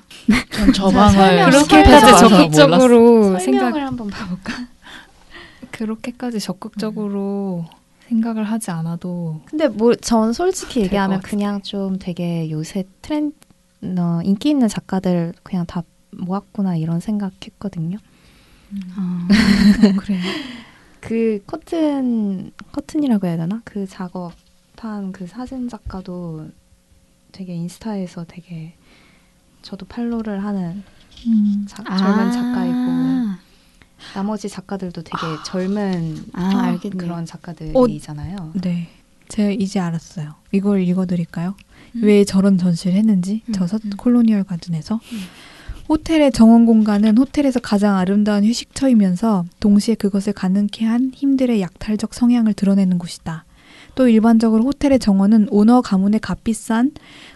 저 방을 그렇게까지 몰랐어. 적극적으로 설명을 한번 봐볼까? 그렇게까지 적극적으로 생각을 하지 않아도 근데 뭐 전 솔직히 될 얘기하면 것 같아요. 그냥 좀 되게 요새 인기 있는 작가들 그냥 다 모았구나 이런 생각했거든요. 그래요. 그 커튼이라고 해야 되나? 그 작업한 그 사진 작가도 되게 인스타에서 되게 저도 팔로우를 하는 아. 젊은 작가이고 나머지 작가들도 되게 젊은 알겠네요. 그런 작가들이잖아요. 네. 제가 이제 알았어요. 이걸 읽어드릴까요? 왜 저런 전시를 했는지. 저 콜로니얼 가든에서. 호텔의 정원 공간은 호텔에서 가장 아름다운 휴식처이면서 동시에 그것을 가능케 한 힘들의 약탈적 성향을 드러내는 곳이다. 또 일반적으로 호텔의 정원은 오너 가문의 값비싼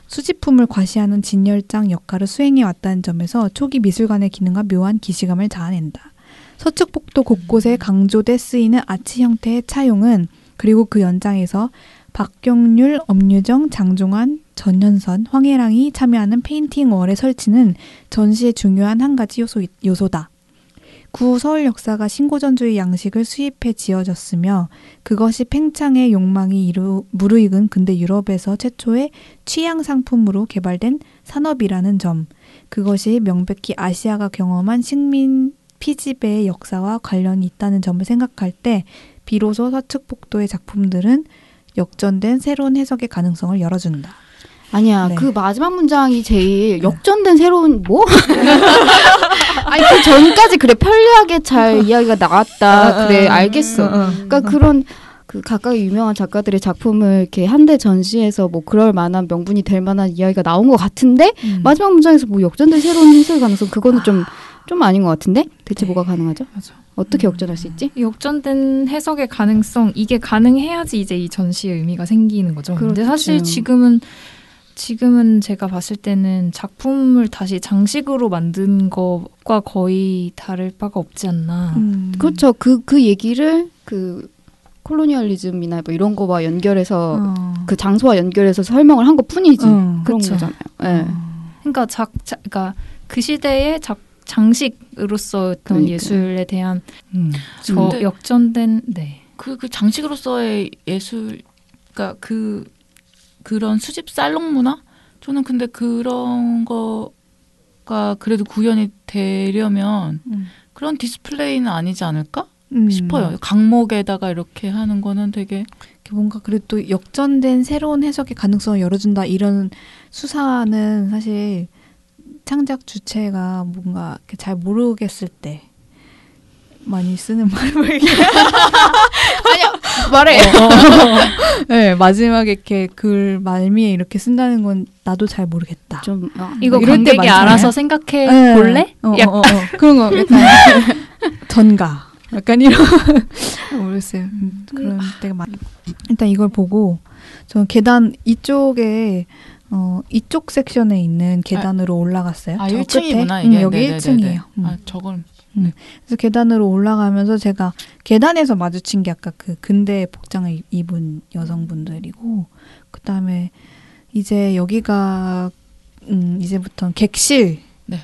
수집품을 과시하는 진열장 역할을 수행해 왔다는 점에서 초기 미술관의 기능과 묘한 기시감을 자아낸다. 서측복도 곳곳에 강조돼 쓰이는 아치 형태의 차용은 그리고 그 연장에서 박경률, 엄유정, 장종환, 전현선, 황혜랑이 참여하는 페인팅 월의 설치는 전시의 중요한 한 가지 요소다. 구 서울 역사가 신고전주의 양식을 수입해 지어졌으며 그것이 팽창의 욕망이 무르익은 근대 유럽에서 최초의 취향 상품으로 개발된 산업이라는 점, 그것이 명백히 아시아가 경험한 식민 피지배의 역사와 관련이 있다는 점을 생각할 때 비로소 서측복도의 작품들은 역전된 새로운 해석의 가능성을 열어준다. 아니야. 네. 그 마지막 문장이 제일 역전된 새로운 뭐? 아니 그 전까지 그래 편리하게 잘 이야기가 나왔다. 그래 알겠어. 그러니까 그런 그 각각의 유명한 작가들의 작품을 이렇게 한데 전시해서 뭐 그럴 만한 명분이 될 만한 이야기가 나온 것 같은데 마지막 문장에서 뭐 역전된 새로운 해석 가능성 그거는 좀 아닌 것 같은데 대체 뭐가 가능하죠? 맞아. 어떻게 역전할 수 있지? 역전된 해석의 가능성 이게 가능해야지 이제 이 전시의 의미가 생기는 거죠. 근데 그렇죠. 사실 지금은 제가 봤을 때는 작품을 다시 장식으로 만든 것과 거의 다를 바가 없지 않나. 그렇죠. 그 얘기를 그 콜로니얼리즘이나 뭐 이런 거와 연결해서 그 장소와 연결해서 설명을 한 것뿐이지. 그런 그쵸. 거잖아요. 네. 그러니까 그러니까 그 시대의 장식으로서 어떤 그러니까요. 예술에 대한 근데 역전된 네. 그 장식으로서의 예술, 그러니까 그런 수집 살롱 문화? 저는 근데 그런 거가 그래도 구현이 되려면 그런 디스플레이는 아니지 않을까 싶어요. 강목에다가 이렇게 하는 거는 되게 뭔가 그래도 또 역전된 새로운 해석의 가능성을 열어준다 이런 수사는 사실 창작 주체가 뭔가 이렇게 잘 모르겠을 때 많이 쓰는 말을 말해. 네, 마지막에 이렇게 글 말미에 이렇게 쓴다는 건 나도 잘 모르겠다. 좀 이거 이럴 때 관객이 많잖아요. 알아서 생각해 네. 볼래? 그런 거 약간 전가 약간 이런 모르겠어요. 그런 때가 많. 일단 이걸 보고 저는 계단 이쪽에 이쪽 섹션에 있는 계단으로 올라갔어요. 저 1층이구나 끝에. 이게. 여기 네네네네. 1층이에요. 아, 저걸 그래서 계단으로 올라가면서 제가 계단에서 마주친 게 아까 그 근대 복장을 입은 여성분들이고 그 다음에 이제 여기가 이제부터는 객실 네.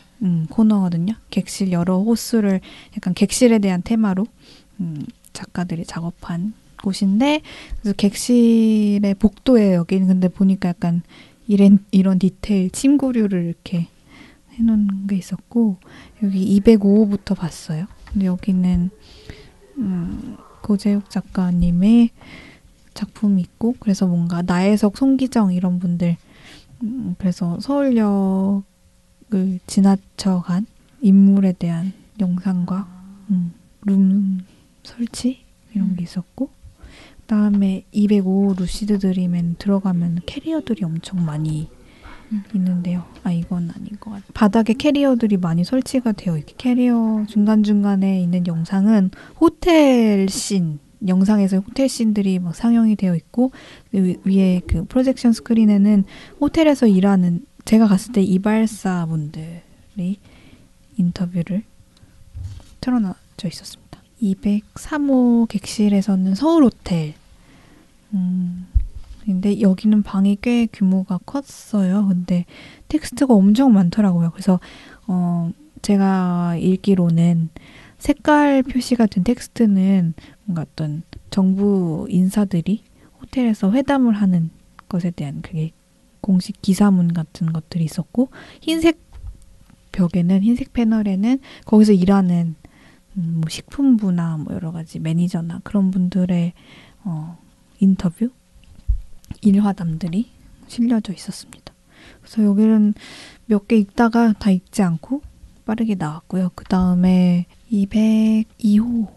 코너거든요. 객실 여러 호수를 약간 객실에 대한 테마로 작가들이 작업한 곳인데 그래서 객실의 복도에 여기는 근데 보니까 약간 이런 디테일 침구류를 이렇게 해놓은 게 있었고 여기 205호부터 봤어요. 근데 여기는 고재욱 작가님의 작품이 있고 그래서 뭔가 나혜석, 송기정 이런 분들 그래서 서울역을 지나쳐간 인물에 대한 영상과 룸 설치 이런 게 있었고 그다음에 205 루시드 드림엔 들어가면 캐리어들이 엄청 많이 있는데요. 아 이건 아닌 것 같아요. 바닥에 캐리어들이 많이 설치가 되어 있고 캐리어 중간중간에 있는 영상은 호텔 씬 영상에서 호텔 씬들이 막 상영이 되어 있고 위에 그 프로젝션 스크린에는 호텔에서 일하는 제가 갔을 때 이발사 분들이 인터뷰를 틀어놔져 있었습니다. 203호 객실에서는 서울 호텔 근데 여기는 방이 꽤 규모가 컸어요. 근데 텍스트가 엄청 많더라고요. 그래서 제가 읽기로는 색깔 표시가 된 텍스트는 뭔가 어떤 정부 인사들이 호텔에서 회담을 하는 것에 대한 그게 공식 기사문 같은 것들이 있었고 흰색 벽에는 흰색 패널에는 거기서 일하는 뭐 식품부나 뭐 여러 가지 매니저나 그런 분들의 인터뷰 일화담들이 실려져 있었습니다. 그래서 여기는 몇 개 읽다가 다 읽지 않고 빠르게 나왔고요. 그 다음에 202호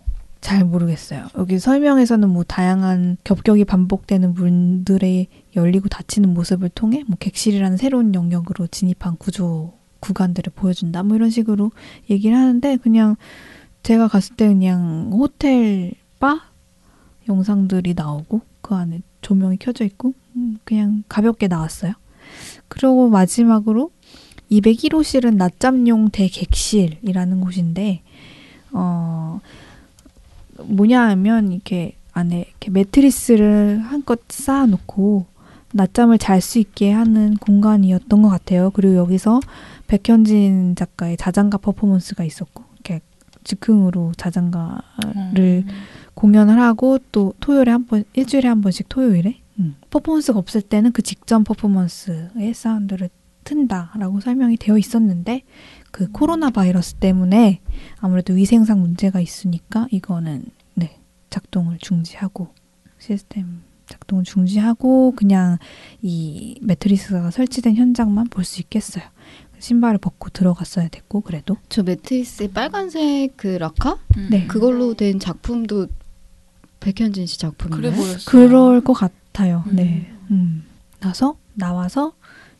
잘 모르겠어요. 여기 설명에서는 뭐 다양한 겹격이 반복되는 문들의 열리고 닫히는 모습을 통해 뭐 객실이라는 새로운 영역으로 진입한 구조 구간들을 보여준다. 뭐 이런 식으로 얘기를 하는데 그냥 제가 갔을 때 그냥 호텔 바 영상들이 나오고 그 안에 조명이 켜져 있고 그냥 가볍게 나왔어요. 그리고 마지막으로 201호실은 낮잠용 대객실이라는 곳인데 뭐냐 하면 이렇게 안에 이렇게 매트리스를 한껏 쌓아놓고 낮잠을 잘 수 있게 하는 공간이었던 것 같아요. 그리고 여기서 백현진 작가의 자장가 퍼포먼스가 있었고 이렇게 즉흥으로 자장가를 공연을 하고 또 토요일에 한 번, 일주일에 한 번씩 토요일에 퍼포먼스가 없을 때는 그 직전 퍼포먼스의 사운드를 튼다라고 설명이 되어 있었는데 그 코로나 바이러스 때문에 아무래도 위생상 문제가 있으니까 이거는 작동을 중지하고 시스템 작동을 중지하고 그냥 이 매트리스가 설치된 현장만 볼 수 있겠어요. 신발을 벗고 들어갔어야 됐고 그래도 저 매트리스의 빨간색 그 라카? 네. 그걸로 된 작품도 백현진 씨 작품인가요? 그래 보였어요. 그럴 것 같아요. 네. 나와서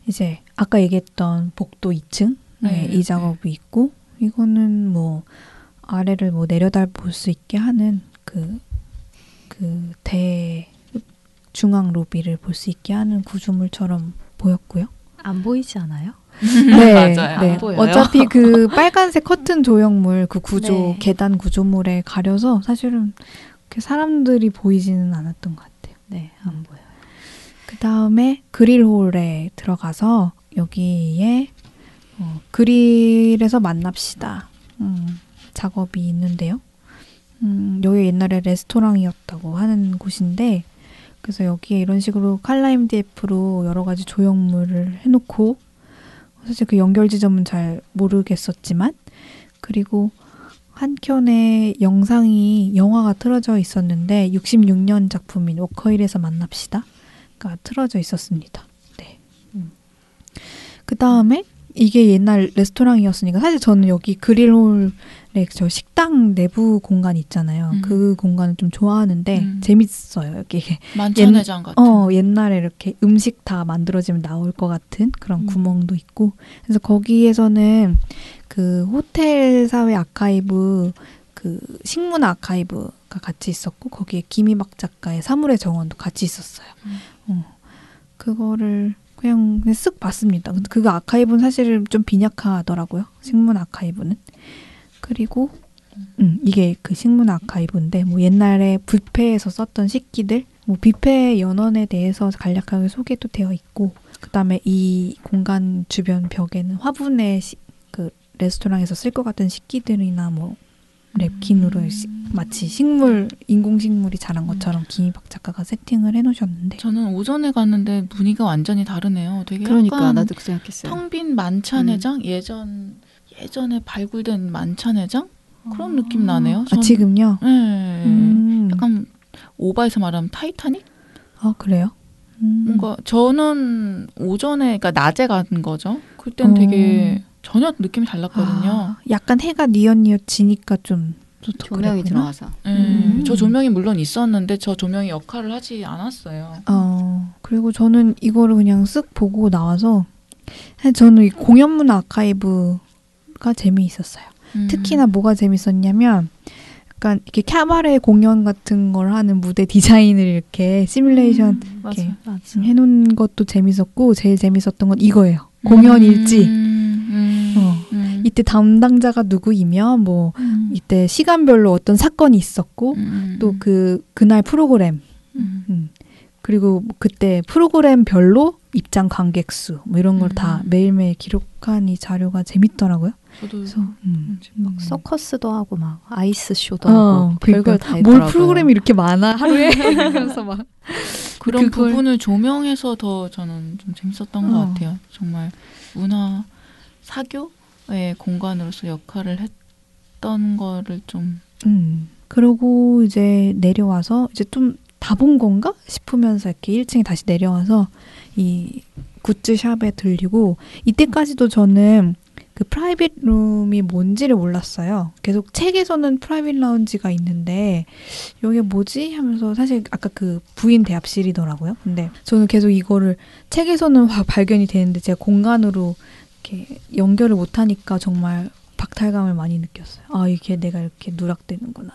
이제 아까 얘기했던 복도 2층 이 작업이 있고 이거는 뭐 아래를 뭐 내려다 볼 수 있게 하는 그 중앙 로비를 볼 수 있게 하는 구조물처럼 보였고요. 안 보이지 않아요? 네, 맞아요. 네. 안 보여요. 어차피 그 빨간색 커튼 조형물 그 구조 네. 계단 구조물에 가려서 사실은 그렇게 사람들이 보이지는 않았던 것 같아요. 네, 안 보여요. 그 다음에 그릴홀에 들어가서 여기에 그릴에서 만납시다 작업이 있는데요. 여기 옛날에 레스토랑이었다고 하는 곳인데 그래서 여기에 이런 식으로 칼라 MDF로 여러 가지 조형물을 해놓고 사실 그 연결 지점은 잘 모르겠었지만 그리고 한켠에 영화가 틀어져 있었는데 66년 작품인 워커힐에서 만납시다가 틀어져 있었습니다. 네. 그 다음에 이게 옛날 레스토랑이었으니까 사실 저는 여기 그릴홀에 저 식당 내부 공간 있잖아요. 그 공간을 좀 좋아하는데 재밌어요. 여기 만천회장 같은. 옛날에 이렇게 음식 다 만들어지면 나올 것 같은 그런 구멍도 있고 그래서 거기에서는 그 호텔 사회 아카이브 그 식문 아카이브가 같이 있었고 거기에 김희박 작가의 사물의 정원도 같이 있었어요. 그거를 그냥 쓱 봤습니다. 근데 그 아카이브는 사실은 좀 빈약하더라고요. 식문 아카이브는. 그리고 이게 그 식문 아카이브인데 뭐 옛날에 뷔페에서 썼던 식기들, 뭐 뷔페 연원에 대해서 간략하게 소개도 되어 있고 그다음에 이 공간 주변 벽에는 화분에 그 레스토랑에서 쓸 것 같은 식기들이나 뭐 랩킨으로 마치 인공식물이 자란 것처럼 김희박 작가가 세팅을 해놓으셨는데 저는 오전에 갔는데 분위기가 완전히 다르네요. 되게 그러니까 약간 나도 그 생각했어요. 텅 빈 만찬회장? 예전에 발굴된 만찬회장? 그런 느낌 나네요. 지금요? 네. 약간 오바에서 말하면 타이타닉? 아 그래요? 뭔가 저는 오전에 그러니까 낮에 간 거죠. 그땐 되게 전혀 느낌이 달랐거든요. 약간 해가 뉘엿뉘엿 지니까 좀 조명이 들어와서. 저 조명이 물론 있었는데 저 조명이 역할을 하지 않았어요. 그리고 저는 이거를 그냥 쓱 보고 나와서 저는 이 공연문화 아카이브가 재미있었어요. 특히나 뭐가 재밌었냐면 약간 이렇게 캐바레 공연 같은 걸 하는 무대 디자인을 이렇게 시뮬레이션 이렇게 해놓은 것도 재밌었고 제일 재밌었던 건 이거예요. 공연 일지. 이때 담당자가 누구이며 뭐 이때 시간별로 어떤 사건이 있었고 또 그날 프로그램 그리고 그때 프로그램별로 입장 관객 수 뭐 이런 걸 다 매일매일 기록한 이 자료가 재밌더라고요. 저도 그래서 막 서커스도 하고 막 아이스 쇼도 하고 별걸 다 뭘 있더라고요. 프로그램이 이렇게 많아 하루에 이러면서 막 그런 부분을 조명해서 더 저는 좀 재밌었던 것 같아요. 정말 문화 사교의 공간으로서 역할을 했던 거를 좀 그러고 이제 내려와서 이제 좀 다 본 건가 싶으면서 이렇게 1층에 다시 내려와서 이 굿즈샵에 들리고 이때까지도 저는 그 프라이빗 룸이 뭔지를 몰랐어요. 계속 책에서는 프라이빗 라운지가 있는데 이게 뭐지 하면서 사실 아까 그 부인 대합실이더라고요. 근데 저는 계속 이거를 책에서는 발견이 되는데 제가 공간으로 이렇게 연결을 못하니까 정말 박탈감을 많이 느꼈어요. 아, 이게 내가 이렇게 누락되는구나.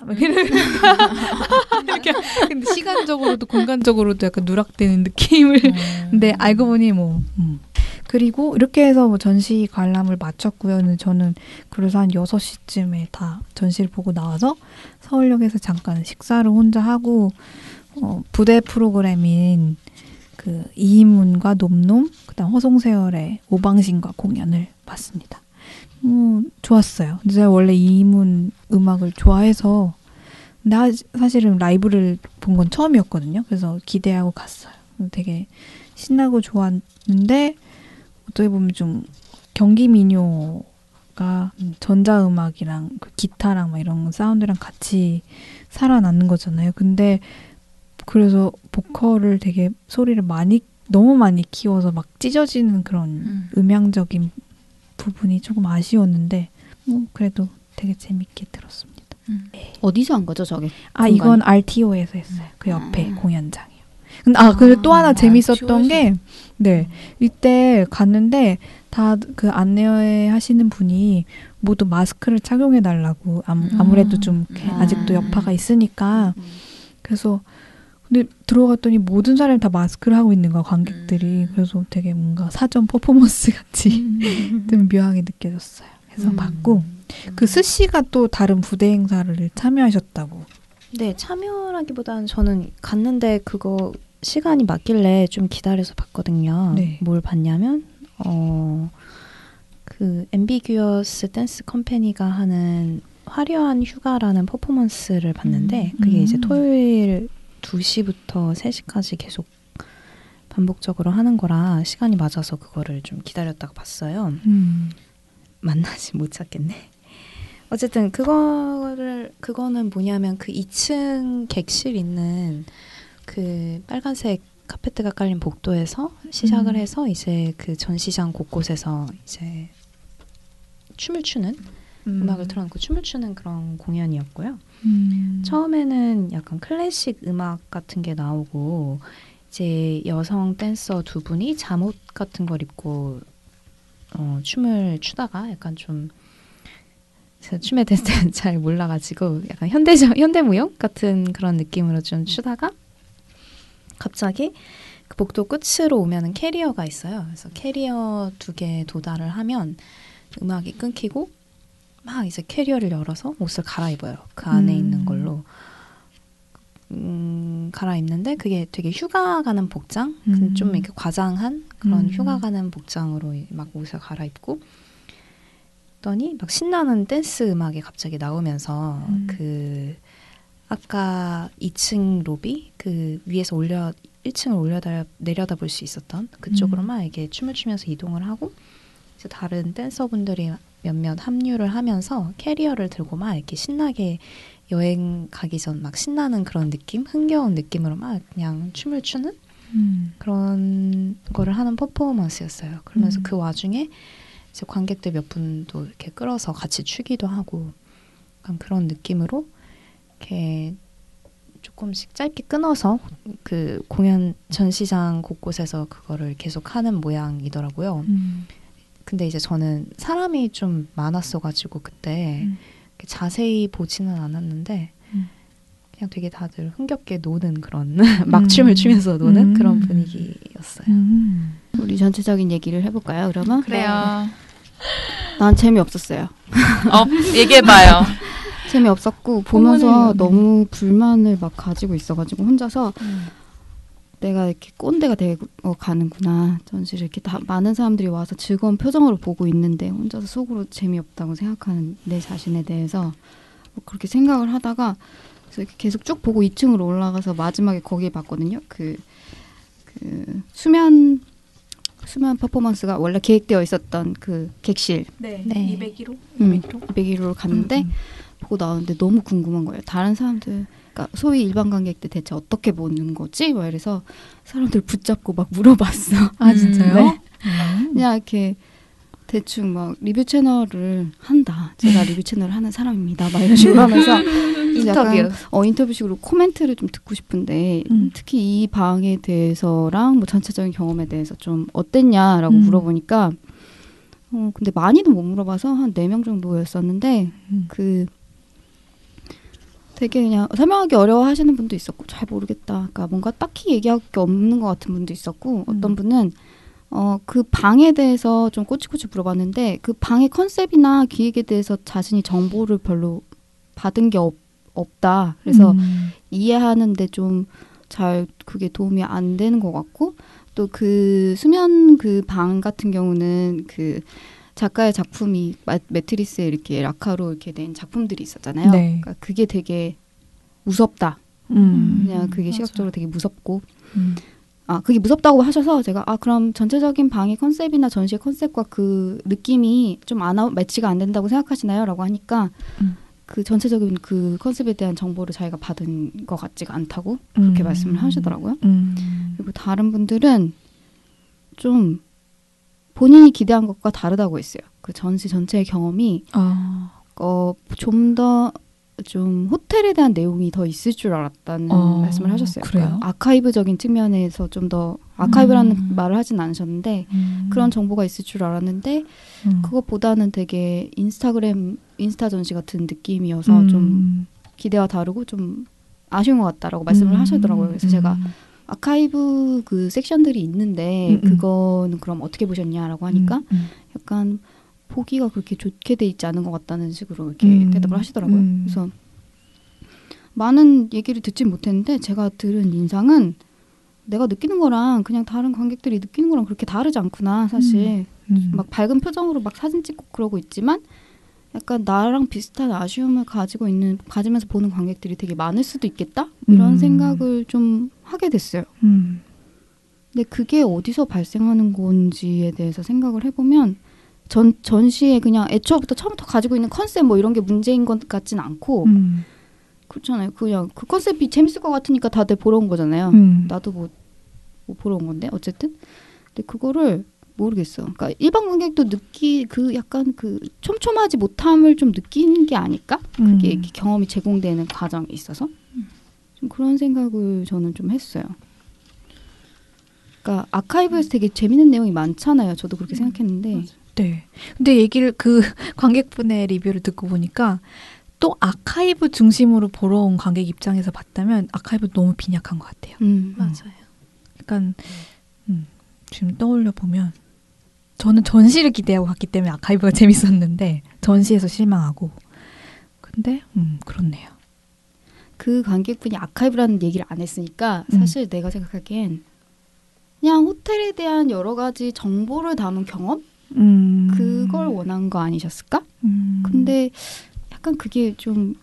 이렇게 근데 시간적으로도 공간적으로도 약간 누락되는 느낌을. 근데 알고 보니 뭐. 그리고 이렇게 해서 뭐 전시 관람을 마쳤고요. 저는 그래서 한 6시쯤에 다 전시를 보고 나와서 서울역에서 잠깐 식사를 혼자 하고 부대 프로그램인 그 이희문과 놈놈, 그다음 허송세월의 오방신과 공연을 봤습니다. 좋았어요. 근데 제가 원래 이희문 음악을 좋아해서 근데 사실은 라이브를 본 건 처음이었거든요. 그래서 기대하고 갔어요. 되게 신나고 좋았는데 어떻게 보면 좀 경기 민요가 전자음악이랑 그 기타랑 막 이런 사운드랑 같이 살아나는 거잖아요. 근데 그래서 보컬을 되게 소리를 너무 많이 키워서 막 찢어지는 그런 음향적인 부분이 조금 아쉬웠는데 뭐 그래도 되게 재밌게 들었습니다. 어디서 한 거죠, 저게? 이건 RTO에서 했어요. 그 옆에 공연장이요. 근데 그리고 또 하나 재밌었던 게 이때 갔는데 다 그 안내하시는 분이 모두 마스크를 착용해 달라고 아무래도 좀 아직도 여파가 있으니까 그래서 근데 들어갔더니 모든 사람이 다 마스크를 하고 있는 거야, 관객들이. 그래서 되게 뭔가 사전 퍼포먼스 같이 좀 묘하게 느껴졌어요. 그래서 봤고 그 스씨가 또 다른 부대 행사를 참여하셨다고. 네, 참여라기보다는 저는 갔는데 그거 시간이 맞길래 좀 기다려서 봤거든요. 네. 뭘 봤냐면 그 앰비규어스 댄스 컴퍼니가 하는 화려한 휴가라는 퍼포먼스를 봤는데 그게 이제 토요일 2시부터 3시까지 계속 반복적으로 하는 거라 시간이 맞아서 그거를 좀 기다렸다가 봤어요. 만나지 못 찾겠네. 어쨌든 그거는 뭐냐면 그 2층 객실 있는 그 빨간색 카페트가 깔린 복도에서 시작을 해서 이제 그 전시장 곳곳에서 이제 춤을 추는 음악을 틀어놓고 춤을 추는 그런 공연이었고요. 처음에는 약간 클래식 음악 같은 게 나오고 이제 여성 댄서 2분이 잠옷 같은 걸 입고 춤을 추다가 약간 좀 제가 춤에 대해서 잘 몰라가지고 약간 현대무용 같은 그런 느낌으로 좀 추다가 갑자기 그 복도 끝으로 오면은 캐리어가 있어요. 그래서 캐리어 2개 도달을 하면 음악이 끊기고 막 이제 캐리어를 열어서 옷을 갈아입어요. 그 안에 있는 걸로 갈아입는데 그게 되게 휴가 가는 복장, 좀 이렇게 과장한 그런 휴가 가는 복장으로 막 옷을 갈아입고 더니 막 신나는 댄스 음악이 갑자기 나오면서 그 아까 2층 로비 그 위에서 1층을 내려다볼 수 있었던 그쪽으로 막 이렇게 춤을 추면서 이동을 하고 이제 다른 댄서분들이 몇몇 합류를 하면서 캐리어를 들고 막 이렇게 신나게 여행 가기 전 막 신나는 그런 느낌, 흥겨운 느낌으로 막 그냥 춤을 추는 그런 거를 하는 퍼포먼스였어요. 그러면서 그 와중에 이제 관객들 몇 분도 이렇게 끌어서 같이 추기도 하고 약간 그런 느낌으로 이렇게 조금씩 짧게 끊어서 그 공연 전시장 곳곳에서 그거를 계속 하는 모양이더라고요. 근데 이제 저는 사람이 좀 많았어가지고 그때 자세히 보지는 않았는데 그냥 되게 다들 흥겹게 노는 그런 막 춤을 추면서 노는 그런 분위기였어요. 우리 전체적인 얘기를 해볼까요, 그러면? 그래요. 난 재미없었어요. 얘기해봐요. 재미없었고 보면서 너무 불만을 막 가지고 있어가지고 혼자서 내가 이렇게 꼰대가 되고 가는구나. 전시를 이렇게 다 많은 사람들이 와서 즐거운 표정으로 보고 있는데 혼자서 속으로 재미없다고 생각하는 내 자신에 대해서 그렇게 생각을 하다가 그래서 이렇게 계속 쭉 보고 2층으로 올라가서 마지막에 거기에 봤거든요. 그 수면 퍼포먼스가 원래 계획되어 있었던 그 객실. 네. 201호? 201호로 갔는데 보고 나오는데 너무 궁금한 거예요. 다른 사람들, 그러니까 소위 일반 관객들 대체 어떻게 보는 거지? 막 이래서 사람들 붙잡고 막 물어봤어. 아 진짜요? 네. 그냥 이렇게 대충 막 리뷰 채널을 한다. 제가 리뷰 채널을 하는 사람입니다. 막 이런 식으로 하면서 인터뷰. 인터뷰식으로 코멘트를 좀 듣고 싶은데 특히 이 방에 대해서랑 뭐 전체적인 경험에 대해서 좀 어땠냐라고 물어보니까 근데 많이는 못 물어봐서 한 4명 정도였었는데 그 되게 그냥 설명하기 어려워하시는 분도 있었고 잘 모르겠다. 그러니까 뭔가 딱히 얘기할 게 없는 것 같은 분도 있었고 어떤 분은 그 방에 대해서 좀 꼬치꼬치 물어봤는데 그 방의 컨셉이나 기획에 대해서 자신이 정보를 별로 받은 게 없다. 그래서 이해하는데 좀 잘 그게 도움이 안 되는 것 같고 또 그 수면 그 방 같은 경우는 그 작가의 작품이 매트리스에 이렇게 라카로 이렇게 된 작품들이 있었잖아요. 네. 그러니까 그게 되게 무섭다. 그냥 그게 시각적으로 되게 무섭고 그게 무섭다고 하셔서 제가 그럼 전체적인 방의 컨셉이나 전시의 컨셉과 그 느낌이 좀 매치가 안 된다고 생각하시나요? 라고 하니까 그 전체적인 그 컨셉에 대한 정보를 자기가 받은 것 같지가 않다고 그렇게 말씀을 하시더라고요. 그리고 다른 분들은 좀 본인이 기대한 것과 다르다고 했어요. 그 전시 전체의 경험이 좀 더 좀 호텔에 대한 내용이 더 있을 줄 알았다는 말씀을 하셨어요. 그래요? 그러니까 아카이브적인 측면에서 좀 더 아카이브라는 말을 하진 않으셨는데 그런 정보가 있을 줄 알았는데 그것보다는 되게 인스타 전시 같은 느낌이어서 좀 기대와 다르고 좀 아쉬운 것 같다라고 말씀을 하시더라고요. 그래서 제가 아카이브 그 섹션들이 있는데 그거는 그럼 어떻게 보셨냐라고 하니까 약간 보기가 그렇게 좋게 돼 있지 않은 것 같다는 식으로 이렇게 대답을 하시더라고요. 그래서 많은 얘기를 듣진 못했는데 제가 들은 인상은 내가 느끼는 거랑 그냥 다른 관객들이 느끼는 거랑 그렇게 다르지 않구나 사실. 막 밝은 표정으로 막 사진 찍고 그러고 있지만 약간 나랑 비슷한 아쉬움을 가지면서 보는 관객들이 되게 많을 수도 있겠다? 이런 생각을 좀 하게 됐어요. 근데 그게 어디서 발생하는 건지에 대해서 생각을 해보면 전시에 그냥 애초부터 처음부터 가지고 있는 컨셉 뭐 이런 게 문제인 것 같진 않고 그렇잖아요. 그냥 그 컨셉이 재밌을 것 같으니까 다들 보러 온 거잖아요. 나도 뭐 보러 온 건데 어쨌든. 근데 그거를 모르겠어. 그러니까 일반 관객도 약간 그 촘촘하지 못함을 좀 느끼는 게 아닐까? 그게 이렇게 경험이 제공되는 과정에 있어서 좀 그런 생각을 저는 좀 했어요. 그러니까 아카이브에서 되게 재밌는 내용이 많잖아요. 저도 그렇게 생각했는데. 네. 근데 그 관객분의 리뷰를 듣고 보니까 또 아카이브 중심으로 보러 온 관객 입장에서 봤다면 아카이브 너무 빈약한 것 같아요. 맞아요. 약간 지금 떠올려 보면 저는 전시를 기대하고 갔기 때문에 아카이브가 재밌었는데 전시에서 실망하고. 근데 그렇네요. 그 관객분이 아카이브라는 얘기를 안 했으니까 사실 내가 생각하기엔 그냥 호텔에 대한 여러 가지 정보를 담은 경험? 그걸 원한 거 아니셨을까? 근데 약간 그게 좀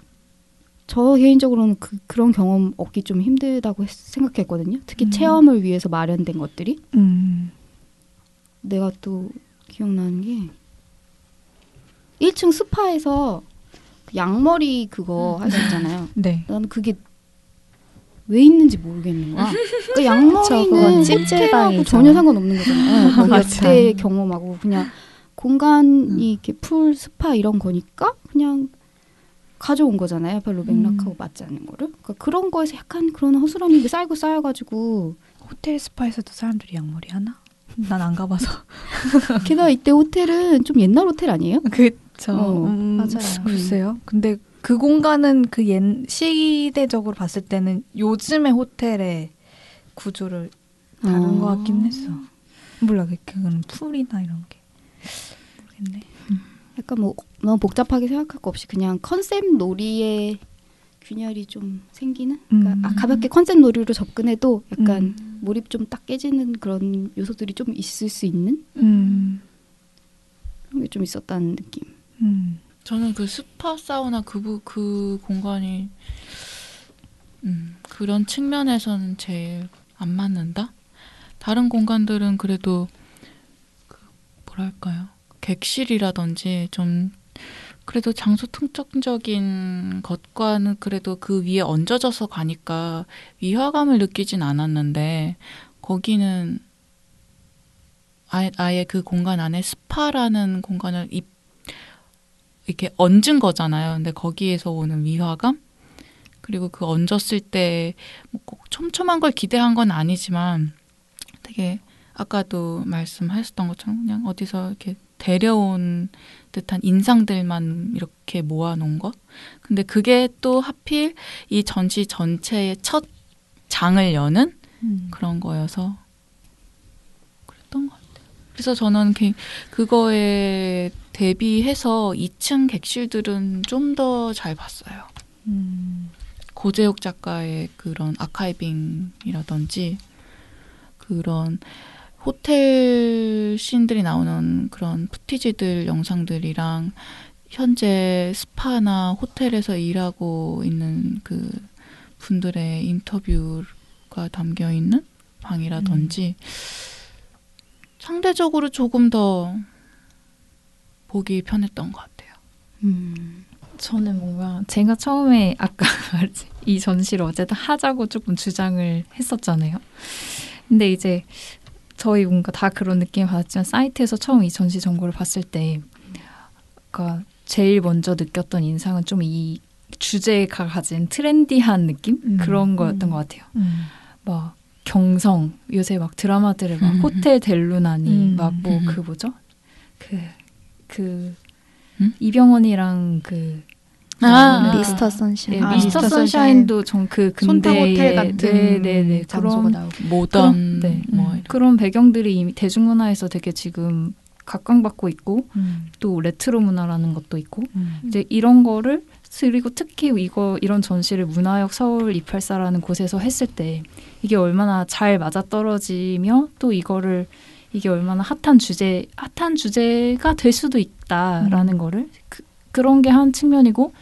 저 개인적으로는 그런 경험 얻기 좀 힘들다고 생각했거든요. 특히 체험을 위해서 마련된 것들이. 내가 또 기억나는 게 1층 스파에서 그 양머리 그거 할 수 있잖아요. 네. 나는 그게 왜 있는지 모르겠는 거야. 그 양머리는 호텔하고 전혀 상관없는 거잖아요. 거기 옆에 경험하고 그냥 공간이 이렇게 풀 스파 이런 거니까 그냥 가져온 거잖아요. 별로 맥락하고 맞지 않는 거를. 그러니까 그런 거에서 약간 그런 허술함이 쌓여가지고 호텔 스파에서도 사람들이 양머리 하나? 난 안 가봐서. 게다가 이때 호텔은 좀 옛날 호텔 아니에요? 그렇죠. 맞아요. 글쎄요. 근데 그 공간은 그 시대적으로 봤을 때는 요즘의 호텔의 구조를 다른 것 같긴 했어. 몰라, 그건 풀이나 이런 게 모르겠네. 약간 뭐 너무 복잡하게 생각할 거 없이 그냥 컨셉 놀이의 균열이 좀 생기는? 그러니까 가볍게 컨셉 놀이로 접근해도 약간 몰입 좀 딱 깨지는 그런 요소들이 좀 있을 수 있는 그런 게 좀 있었다는 느낌. 저는 그 스파 사우나 그 공간이 그런 측면에서는 제일 안 맞는다. 다른 공간들은 그래도 뭐랄까요, 객실이라든지 좀 그래도 장소 특정적인 것과는 그래도 그 위에 얹어져서 가니까 위화감을 느끼진 않았는데 거기는 아예 그 공간 안에 스파라는 공간을 이렇게 얹은 거잖아요. 근데 거기에서 오는 위화감? 그리고 그 얹었을 때 꼭 촘촘한 걸 기대한 건 아니지만 되게 아까도 말씀하셨던 것처럼 그냥 어디서 이렇게 데려온 듯한 인상들만 이렇게 모아놓은 것. 근데 그게 또 하필 이 전시 전체의 첫 장을 여는 그런 거여서 그랬던 것 같아요. 그래서 저는 그거에 대비해서 2층 객실들은 좀 더 잘 봤어요. 고재욱 작가의 그런 아카이빙이라든지 그런 호텔 씬들이 나오는 그런 푸티지들 영상들이랑 현재 스파나 호텔에서 일하고 있는 그 분들의 인터뷰가 담겨 있는 방이라든지 상대적으로 조금 더 보기 편했던 것 같아요. 저는 뭔가 제가 처음에 아까 말했지 이 전시를 어쨌든 하자고 조금 주장을 했었잖아요. 근데 이제 저희 뭔가 다 그런 느낌 받았지만 사이트에서 처음 이 전시 정보를 봤을 때 그러니까 제일 먼저 느꼈던 인상은 좀 이 주제가 가진 트렌디한 느낌? 그런 거였던 것 같아요. 막 경성, 요새 막 드라마들을 막 호텔 델루나니 막 뭐 그 뭐죠? 이병헌이랑 그 미스터 선샤인. 네, 미스터 선샤인도 전 그 손탁 근대의 호텔 같은 장소가 그런 나오고 모던 뭐 이런. 그런 배경들이 이미 대중문화에서 되게 지금 각광받고 있고 또 레트로 문화라는 것도 있고 이제 이런 거를 그리고 특히 이런 전시를 문화역 서울 284라는 곳에서 했을 때 이게 얼마나 잘 맞아떨어지며 또 이게 얼마나 핫한 주제가 될 수도 있다라는 거를 그런 게 한 측면이고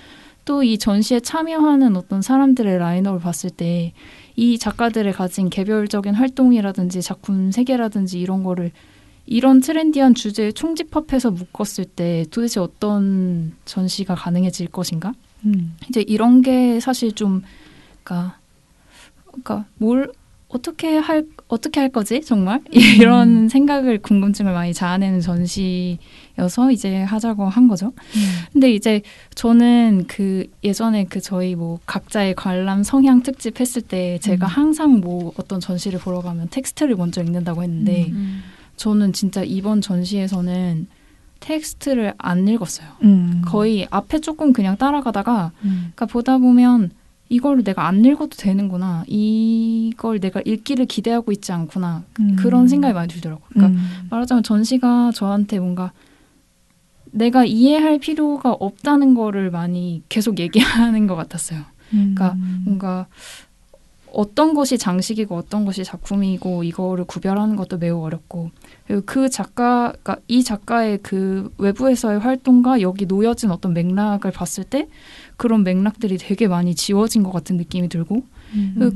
또 이 전시에 참여하는 어떤 사람들의 라인업을 봤을 때 이 작가들의 가진 개별적인 활동이라든지 작품 세계라든지 이런 거를 이런 트렌디한 주제에 총집합해서 묶었을 때 도대체 어떤 전시가 가능해질 것인가? 이제 이런 게 사실 좀 그러니까 뭘 어떻게 할 거지 정말 이런 생각을 궁금증을 많이 자아내는 전시여서 이제 하자고 한 거죠. 근데 이제 저는 그 예전에 그 저희 뭐 각자의 관람 성향 특집 했을 때 제가 항상 뭐 어떤 전시를 보러 가면 텍스트를 먼저 읽는다고 했는데 저는 진짜 이번 전시에서는 텍스트를 안 읽었어요. 거의 앞에 조금 그냥 따라가다가 그러니까 보다 보면 이걸 내가 안 읽어도 되는구나. 이걸 내가 읽기를 기대하고 있지 않구나. 그런 생각이 많이 들더라고요. 그러니까 말하자면 전시가 저한테 뭔가 내가 이해할 필요가 없다는 거를 많이 계속 얘기하는 것 같았어요. 그러니까 뭔가 어떤 것이 장식이고 어떤 것이 작품이고 이거를 구별하는 것도 매우 어렵고 그리고 그러니까 이 작가의 그 외부에서의 활동과 여기 놓여진 어떤 맥락을 봤을 때 그런 맥락들이 되게 많이 지워진 것 같은 느낌이 들고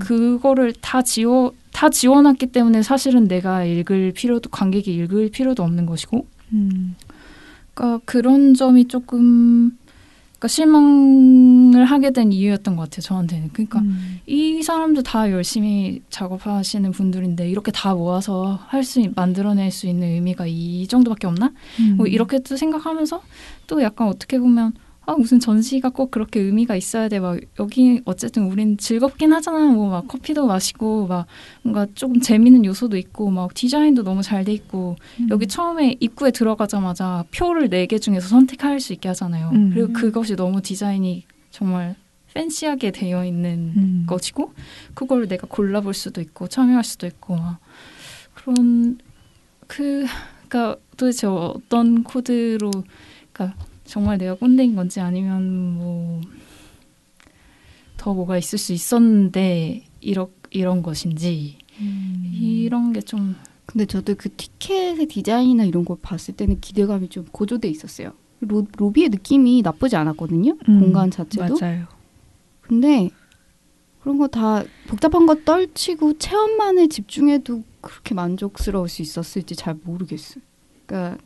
그거를 다 지워놨기 때문에 사실은 내가 관객이 읽을 필요도 없는 것이고 그러니까 그런 점이 조금 실망을 하게 된 이유였던 것 같아요. 저한테는. 그러니까 이 사람들 다 열심히 작업하시는 분들인데 이렇게 다 모아서 만들어낼 수 있는 의미가 이 정도밖에 없나? 뭐 이렇게 또 생각하면서 또 약간 어떻게 보면 무슨 전시가 꼭 그렇게 의미가 있어야 돼. 막 여기 어쨌든 우린 즐겁긴 하잖아. 뭐 막 커피도 마시고 막 뭔가 조금 재밌는 요소도 있고 막 디자인도 너무 잘 돼 있고 여기 처음에 입구에 들어가자마자 표를 4개 중에서 선택할 수 있게 하잖아요. 그리고 그것이 너무 디자인이 정말 팬시하게 되어 있는 것이고 그걸 내가 골라볼 수도 있고 참여할 수도 있고 막 그러니까 도대체 어떤 코드로 그러니까 정말 내가 꼰대인 건지 아니면 뭐 더 뭐가 있을 수 있었는데 이런 것인지 이런 게 좀 근데 저도 그 티켓의 디자인이나 이런 걸 봤을 때는 기대감이 좀 고조돼 있었어요. 로비의 느낌이 나쁘지 않았거든요. 공간 자체도. 맞아요. 근데 그런 거 다 복잡한 거 떨치고 체험만에 집중해도 그렇게 만족스러울 수 있었을지 잘 모르겠어요. 그러니까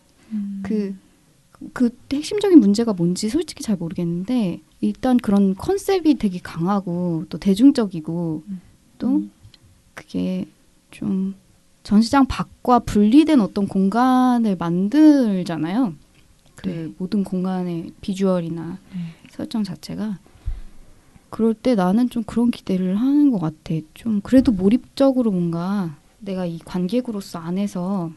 그 핵심적인 문제가 뭔지 솔직히 잘 모르겠는데 일단 그런 컨셉이 되게 강하고 또 대중적이고 또 그게 좀 전시장 밖과 분리된 어떤 공간을 만들잖아요. 그 네. 모든 공간의 비주얼이나 설정 자체가. 그럴 때 나는 좀 그런 기대를 하는 것 같아. 좀 그래도 몰입적으로 뭔가 내가 이 관객으로서 안에서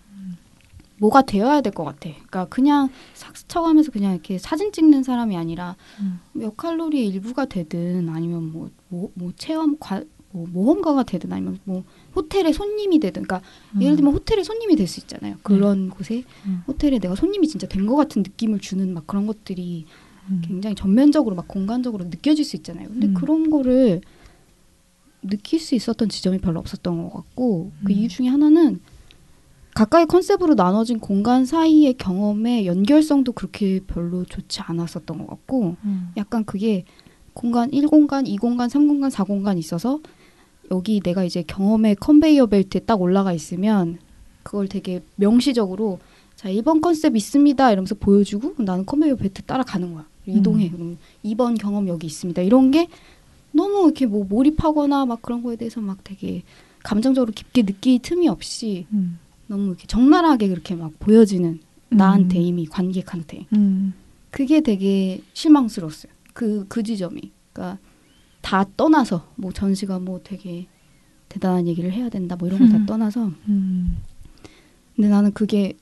뭐가 되어야 될 것 같아. 그러니까 그냥 싹 스쳐가면서 그냥 이렇게 사진 찍는 사람이 아니라 몇 칼로리의 일부가 되든 아니면 뭐 체험 뭐 모험가가 되든 아니면 뭐 호텔의 손님이 되든, 그러니까 예를 들면 호텔의 손님이 될 수 있잖아요. 그런 곳에 호텔에 내가 손님이 진짜 된 것 같은 느낌을 주는 막 그런 것들이 굉장히 전면적으로 막 공간적으로 느껴질 수 있잖아요. 근데 그런 거를 느낄 수 있었던 지점이 별로 없었던 것 같고 그 이유 중에 하나는 각각의 컨셉으로 나눠진 공간 사이의 경험의 연결성도 그렇게 별로 좋지 않았었던 것 같고 약간 그게 공간 1공간, 2공간, 3공간, 4공간 있어서 여기 내가 이제 경험의 컨베이어 벨트에 딱 올라가 있으면 그걸 되게 명시적으로 자 1번 컨셉 있습니다 이러면서 보여주고 나는 컨베이어 벨트 따라가는 거야. 이동해. 그럼 2번 경험 여기 있습니다. 이런 게 너무 이렇게 뭐 몰입하거나 막 그런 거에 대해서 막 되게 감정적으로 깊게 느낄 틈이 없이 너무 이렇게 적나라하게 그렇게 막 보여지는 나한테 이미 관객한테 그게 되게 실망스러웠어요. 그 지점이. 그러니까 다 떠나서 뭐 전시가 뭐 되게 대단한 얘기를 해야 된다 뭐 이런 걸 다 떠나서 근데 나는 그게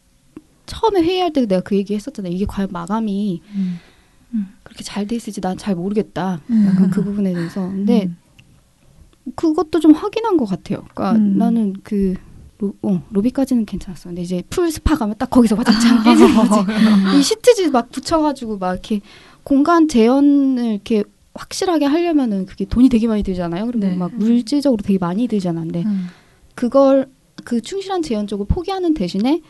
처음에 회의할 때 내가 그 얘기 했었잖아요. 이게 과연 마감이 그렇게 잘 돼 있을지 난 잘 모르겠다. 약간 그 부분에 대해서. 근데 그것도 좀 확인한 것 같아요. 그러니까 나는 그 로비까지는 괜찮았어. 근데 이제 풀 스파 가면 딱 거기서 와장창 깨지는 거지. 이 시트지 막 붙여가지고 막 이렇게 공간 재현을 이렇게 확실하게 하려면은 그게 돈이 되게 많이 들잖아요. 그리고 네. 막 물질적으로 되게 많이 들잖아. 근데 그걸 그 충실한 재현 쪽을 포기하는 대신에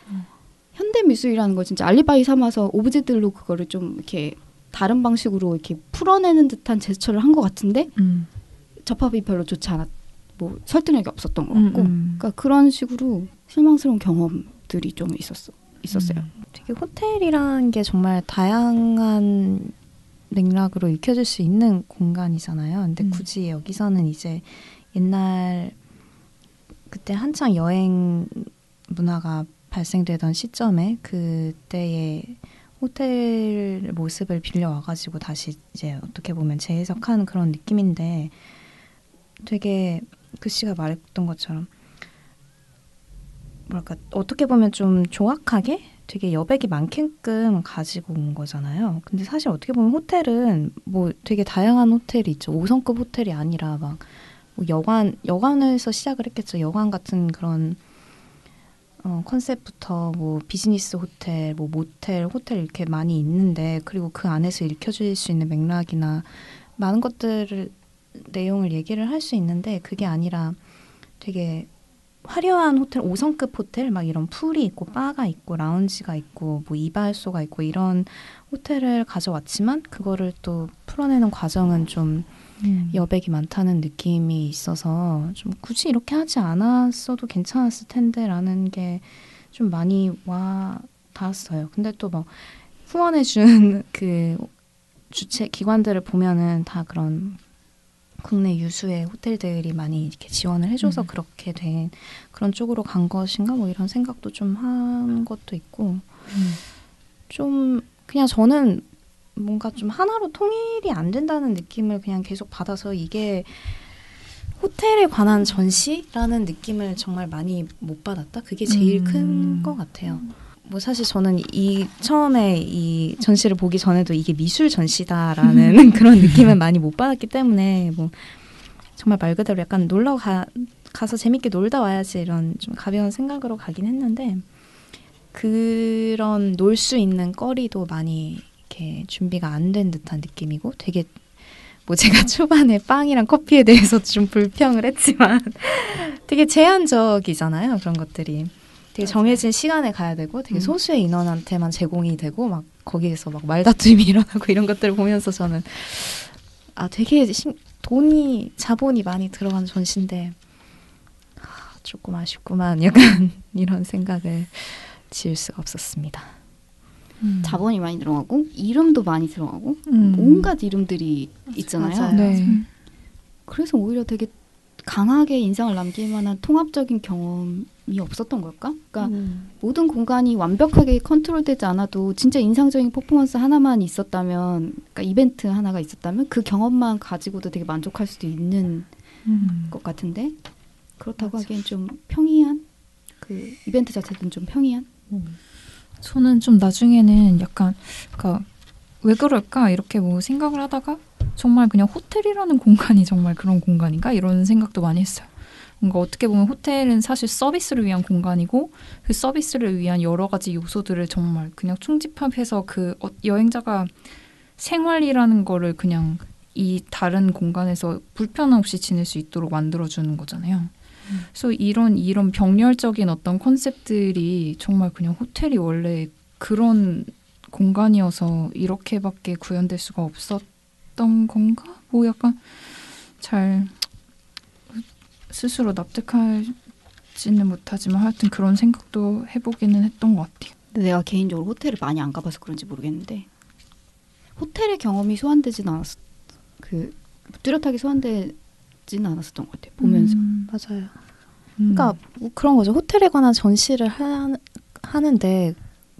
현대 미술이라는 걸 진짜 알리바이 삼아서 오브제들로 그거를 좀 이렇게 다른 방식으로 이렇게 풀어내는 듯한 제스처를 한 것 같은데 접합이 별로 좋지 않았. 뭐 설득력이 없었던 것 같고, 그러니까 그런 식으로 실망스러운 경험들이 좀 있었어요. 되게 호텔이라는 게 정말 다양한 맥락으로 읽혀질 수 있는 공간이잖아요. 근데 굳이 여기서는 이제 옛날 그때 한창 여행 문화가 발생되던 시점에 그때의 호텔 모습을 빌려와가지고 다시 이제 어떻게 보면 재해석한 그런 느낌인데 되게 글씨가 말했던 것처럼 뭐랄까 어떻게 보면 좀 조악하게 되게 여백이 많게끔 가지고 온 거잖아요. 근데 사실 어떻게 보면 호텔은 뭐 되게 다양한 호텔이 있죠. 5성급 호텔이 아니라 막 뭐 여관에서 시작을 했겠죠. 여관 같은 그런 컨셉부터 뭐 비즈니스 호텔, 뭐 모텔, 호텔 이렇게 많이 있는데 그리고 그 안에서 읽혀질 수 있는 맥락이나 많은 것들을 내용을 얘기를 할 수 있는데 그게 아니라 되게 화려한 호텔, 5성급 호텔 막 이런 풀이 있고 바가 있고 라운지가 있고 뭐 이발소가 있고 이런 호텔을 가져왔지만 그거를 또 풀어내는 과정은 좀 여백이 많다는 느낌이 있어서 좀 굳이 이렇게 하지 않았어도 괜찮았을 텐데라는 게 좀 많이 와 닿았어요. 근데 또 막 후원해준 그 주최 기관들을 보면은 다 그런 국내 유수의 호텔들이 많이 이렇게 지원을 해줘서 그렇게 된 그런 쪽으로 간 것인가 뭐 이런 생각도 좀 한 것도 있고 좀 그냥 저는 뭔가 좀 하나로 통일이 안 된다는 느낌을 그냥 계속 받아서 이게 호텔에 관한 전시라는 느낌을 정말 많이 못 받았다. 그게 제일 큰 것 같아요. 뭐 사실 저는 처음에 이 전시를 보기 전에도 이게 미술 전시다라는 그런 느낌을 많이 못 받았기 때문에 뭐 정말 말 그대로 약간 놀러 가서 재밌게 놀다 와야지 이런 좀 가벼운 생각으로 가긴 했는데 그런 놀 수 있는 거리도 많이 이렇게 준비가 안 된 듯한 느낌이고 되게 뭐 제가 초반에 빵이랑 커피에 대해서 좀 불평을 했지만 되게 제한적이잖아요. 그런 것들이. 되게 정해진 시간에 가야 되고 되게 소수의 인원한테만 제공이 되고 막 거기에서 막 말다툼이 일어나고 이런 것들을 보면서 저는 되게 자본이 많이 들어간 전시인데 조금 아쉽구만 약간 이런 생각을 지을 수가 없었습니다. 자본이 많이 들어가고 이름도 많이 들어가고 온갖 이름들이 있잖아요. 맞아요. 네. 그래서 오히려 되게 강하게 인상을 남길 만한 통합적인 경험이 없었던 걸까? 그러니까 모든 공간이 완벽하게 컨트롤되지 않아도 진짜 인상적인 퍼포먼스 하나만 있었다면, 그러니까 이벤트 하나가 있었다면 그 경험만 가지고도 되게 만족할 수도 있는 것 같은데 그렇다고 하기엔 좀 평이한, 그 이벤트 자체는 좀 평이한. 저는 좀 나중에는 약간 그러니까 왜 그럴까 이렇게 뭐 생각을 하다가 정말 그냥 호텔이라는 공간이 정말 그런 공간인가 이런 생각도 많이 했어요. 뭔가 어떻게 보면 호텔은 사실 서비스를 위한 공간이고 그 서비스를 위한 여러 가지 요소들을 정말 그냥 충집합해서 그 여행자가 생활이라는 거를 그냥 이 다른 공간에서 불편 없이 지낼 수 있도록 만들어주는 거잖아요. 그래서 이런 병렬적인 어떤 컨셉들이 정말 그냥 호텔이 원래 그런 공간이어서 이렇게밖에 구현될 수가 없었던 건가? 뭐 약간 잘 스스로 납득하지는 못하지만 하여튼 그런 생각도 해보기는 했던 것 같아요. 근데 내가 개인적으로 호텔을 많이 안 가봐서 그런지 모르겠는데 호텔의 경험이 소환되진 않았어. 그 뚜렷하게 소환되지는 않았었던 것 같아요. 보면서. 맞아요. 그러니까 뭐 그런 거죠. 호텔에 관한 전시를 하는데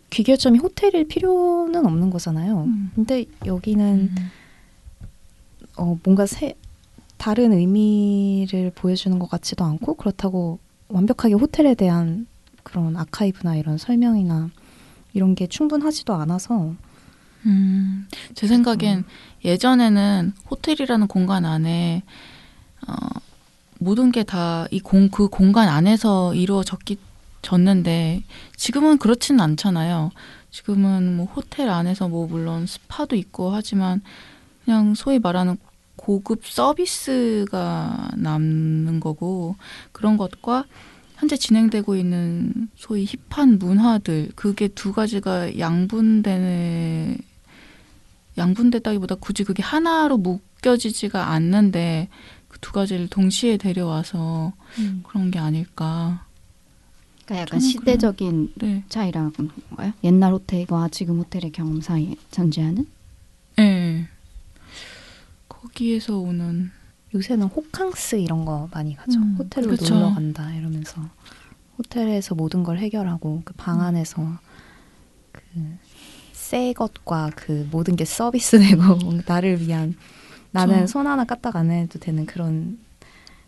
귀결점이 호텔일 필요는 없는 거잖아요. 근데 여기는 뭔가 다른 의미를 보여주는 것 같지도 않고 그렇다고 완벽하게 호텔에 대한 그런 아카이브나 이런 설명이나 이런 게 충분하지도 않아서 제 생각엔 예전에는 호텔이라는 공간 안에 모든 게 다 그 공간 안에서 이루어졌는데 지금은 그렇지는 않잖아요. 지금은 뭐 호텔 안에서 뭐 물론 스파도 있고 하지만 그냥 소위 말하는 고급 서비스가 남는 거고 그런 것과 현재 진행되고 있는 소위 힙한 문화들 그게 두 가지가 양분되다기보다 굳이 그게 하나로 묶여지지가 않는데 그 두 가지를 동시에 데려와서 그런 게 아닐까. 그러니까 약간 시대적인 네. 차이라는 건가요? 옛날 호텔과 지금 호텔의 경험 사이에 존재하는? 네. 거기에서 오는 요새는 호캉스 이런 거 많이 가죠. 호텔로 그렇죠. 놀러 간다 이러면서 호텔에서 모든 걸 해결하고 그 방 안에서 그 새 것과 그 모든 게 서비스되고 나를 위한 나는 손 하나 까딱 안 해도 되는 그런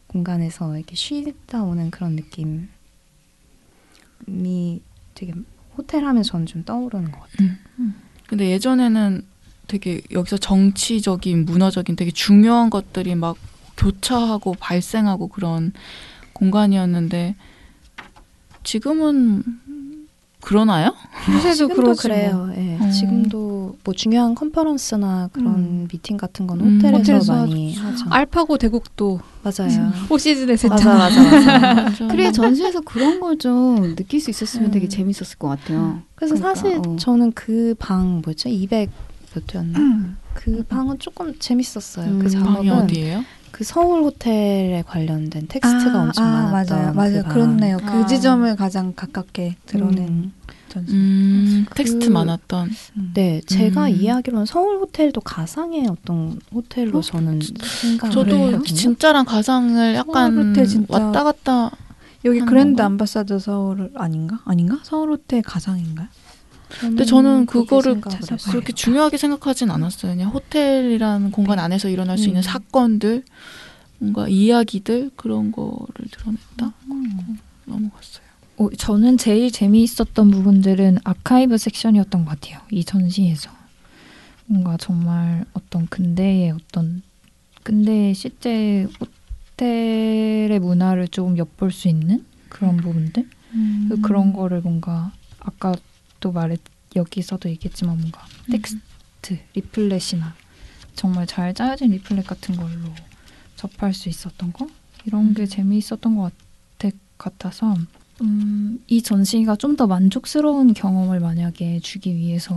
공간에서 이렇게 쉬다 오는 그런 느낌이 되게 호텔 하면 저는 좀 떠오르는 것 같아요. 근데 예전에는 되게 여기서 정치적인, 문화적인 되게 중요한 것들이 막 교차하고 발생하고 그런 공간이었는데 지금은 그러나요? 지금도 그래요. 네. 지금도 뭐 중요한 컨퍼런스나 그런 미팅 같은 건 호텔에서 많이 하죠. 알파고 대국도 맞아요. 포시즌에서 맞아. 그래 전시에서 그런 걸 좀 느낄 수 있었으면 되게 재밌었을 것 같아요. 그래서 그러니까, 사실 저는 그 방 뭐였죠? 200 몇 호였나? 그 방은 조금 재밌었어요. 그 방이 작업은 어디예요? 그 서울 호텔에 관련된 텍스트가 엄청 많았던 맞아요. 그 그렇네요. 방. 그 지점을 가장 가깝게 드러낸 전시. 텍스트 많았던. 네, 제가 이해하기로는 서울 호텔도 가상의 어떤 호텔로 저는 생각을 저도 했거든요. 진짜랑 가상을 약간 서울 호텔 진짜 왔다 갔다 여기 하는 그랜드 건가? 암바사더 서울 아닌가? 서울 호텔 가상인가요? 근데 저는 그거를 찾아봐야겠다. 그렇게 중요하게 생각하진 않았어요. 그냥 호텔이라는 공간 안에서 일어날 수 있는 사건들, 뭔가 이야기들 그런 거를 드러냈다. 그리고 넘어갔어요. 저는 제일 재미있었던 부분들은 아카이브 섹션이었던 것 같아요. 이 전시에서. 뭔가 정말 어떤 근대의 실제 호텔의 문화를 조금 엿볼 수 있는 그런 부분들? 그런 거를 뭔가 아까 또 여기서도 얘기했지만 뭔가 텍스트, 리플렛이나 정말 잘 짜여진 리플렛 같은 걸로 접할 수 있었던 거? 이런 게 재미있었던 것 같아서 이 전시가 좀 더 만족스러운 경험을 만약에 주기 위해서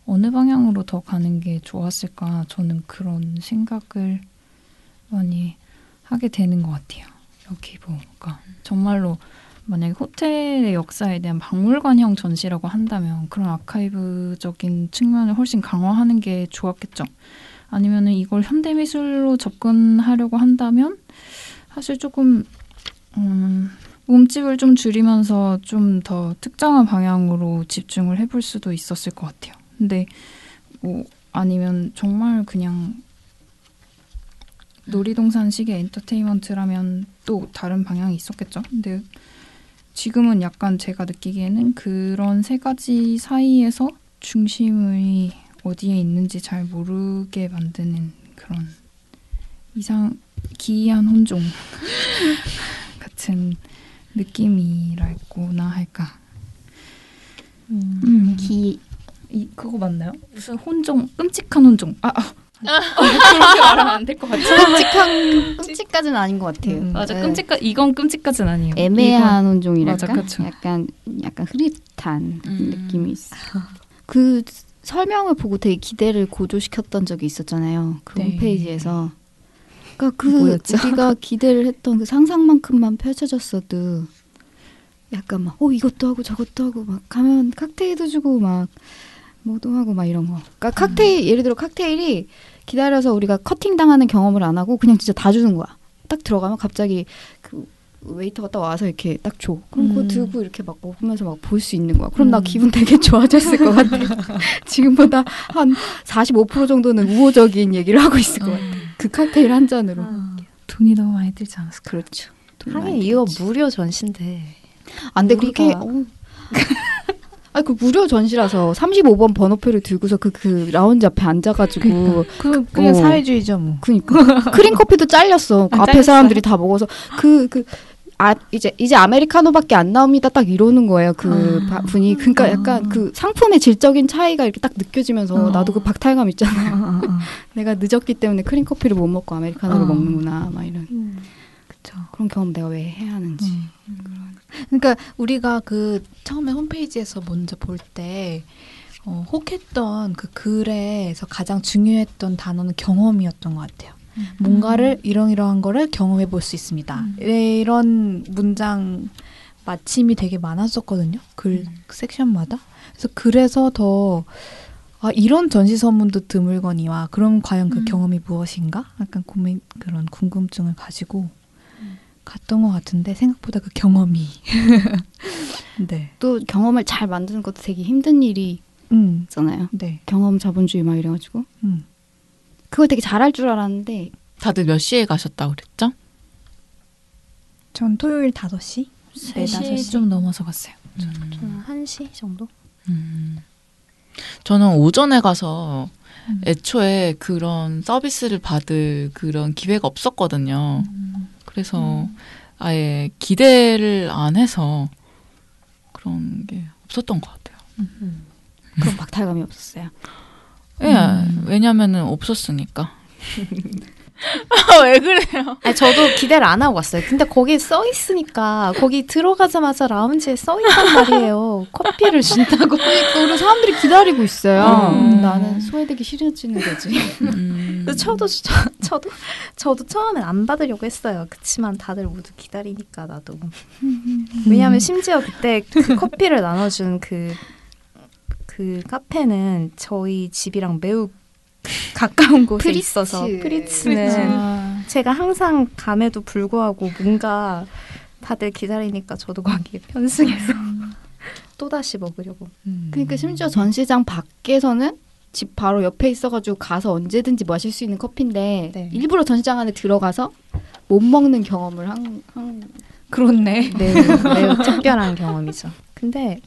어느 방향으로 더 가는 게 좋았을까 저는 그런 생각을 많이 하게 되는 것 같아요. 여기 보니까 정말로 만약에 호텔의 역사에 대한 박물관형 전시라고 한다면 그런 아카이브적인 측면을 훨씬 강화하는 게 좋았겠죠. 아니면은 이걸 현대미술로 접근하려고 한다면 사실 조금 몸집을 좀 줄이면서 좀 더 특정한 방향으로 집중을 해볼 수도 있었을 것 같아요. 근데 뭐 아니면 정말 그냥 놀이동산식의 엔터테인먼트라면 또 다른 방향이 있었겠죠. 근데 지금은 약간 제가 느끼기에는 그런 세 가지 사이에서 중심이 어디에 있는지 잘 모르게 만드는 그런 기이한 혼종 같은 느낌이랄거나 할까. 그거 맞나요? 무슨 혼종, 끔찍한 혼종. 그렇게 말하면 안 될 것 같아요. 끔찍까지는 아닌 것 같아요. 맞아, 이건 끔찍까지는 아니에요. 애매한 혼종이랄까? 맞아, 그쵸. 약간 흐릿한 느낌이 있어. 그 설명을 보고 되게 기대를 고조시켰던 적이 있었잖아요. 그 네. 홈페이지에서. 그러니까 뭐였죠? 우리가 기대를 했던 그 상상만큼만 펼쳐졌어도 약간 막 이것도 하고 저것도 하고 막 가면 칵테일도 주고 막 뭐도 하고 막 이런 거. 그러니까 예를 들어 칵테일이 기다려서 우리가 커팅 당하는 경험을 안 하고 그냥 진짜 다 주는 거야. 딱 들어가면 갑자기 그 웨이터가 딱 와서 이렇게 딱 줘. 그럼 그거 들고 이렇게 막 먹으면서 막 볼 수 있는 거야. 그럼 나 기분 되게 좋아졌을 것 같아. 지금보다 한 45% 정도는 우호적인 얘기를 하고 있을 것 같아. 그 칵테일 한 잔으로. 돈이 너무 많이 들지 않았을까? 그렇죠. 하긴 이거 무료 전시인데. 안 돼, 그렇게. 그 무료 전시라서 35번 번호표를 들고서 그 라운지 앞에 앉아가지고. 그냥 사회주의죠, 뭐. 그니까. 크림 커피도 잘렸어. 앞에 잘렸어요? 사람들이 다 먹어서. 이제 아메리카노밖에 안 나옵니다. 딱 이러는 거예요. 분이. 그러니까 약간 그 상품의 질적인 차이가 이렇게 딱 느껴지면서 나도 그 박탈감 있잖아요. 내가 늦었기 때문에 크림 커피를 못 먹고 아메리카노를 먹는구나. 막 이런. 그쵸. 그런 경험 내가 왜 해야 하는지. 그러니까 우리가 그 처음에 홈페이지에서 먼저 볼 때 혹했던 그 글에서 가장 중요했던 단어는 경험이었던 것 같아요. 뭔가를 이러이러한 거를 경험해 볼 수 있습니다. 이런 문장 마침이 되게 많았었거든요. 글 섹션마다. 그래서 더 이런 전시 선문도 드물거니와 그럼 과연 그 경험이 무엇인가? 약간 그런 궁금증을 가지고 갔던 것 같은데 생각보다 그 경험이 네. 또 경험을 잘 만드는 것도 되게 힘든 일이 있잖아요. 네. 경험 자본주의 막 이래가지고 그걸 되게 잘할 줄 알았는데. 다들 몇 시에 가셨다고 그랬죠? 전 토요일 5시? 3시 좀 넘어서 갔어요. 저는 1시 정도? 저는 오전에 가서 애초에 그런 서비스를 받을 그런 기회가 없었거든요. 그래서 아예 기대를 안 해서 그런 게 없었던 것 같아요. 그런 박탈감이 없었어요. 예, 왜냐면은 없었으니까. 왜 그래요? 아니, 저도 기대를 안 하고 왔어요. 근데 거기 써 있으니까 거기 들어가자마자 라운지에 써 있단 말이에요. 커피를 준다고. 그러니까 우리 사람들이 기다리고 있어요. 나는 소외되기 싫어지는 거지. 저도 처음엔 안 받으려고 했어요. 그치만 다들 모두 기다리니까 나도. 왜냐하면 심지어 그때 그 커피를 나눠준 그 카페는 저희 집이랑 매우 가까운 곳에 있어서 프리츠는 제가 항상 감에도 불구하고 뭔가 다들 기다리니까 저도 거기에 편승해서 또다시 먹으려고. 그러니까 심지어 전시장 밖에서는 집 바로 옆에 있어가지고 가서 언제든지 마실 수 있는 커피인데 네. 일부러 전시장 안에 들어가서 못 먹는 경험을 그렇네. 네, 매우 특별한 경험이죠. 근데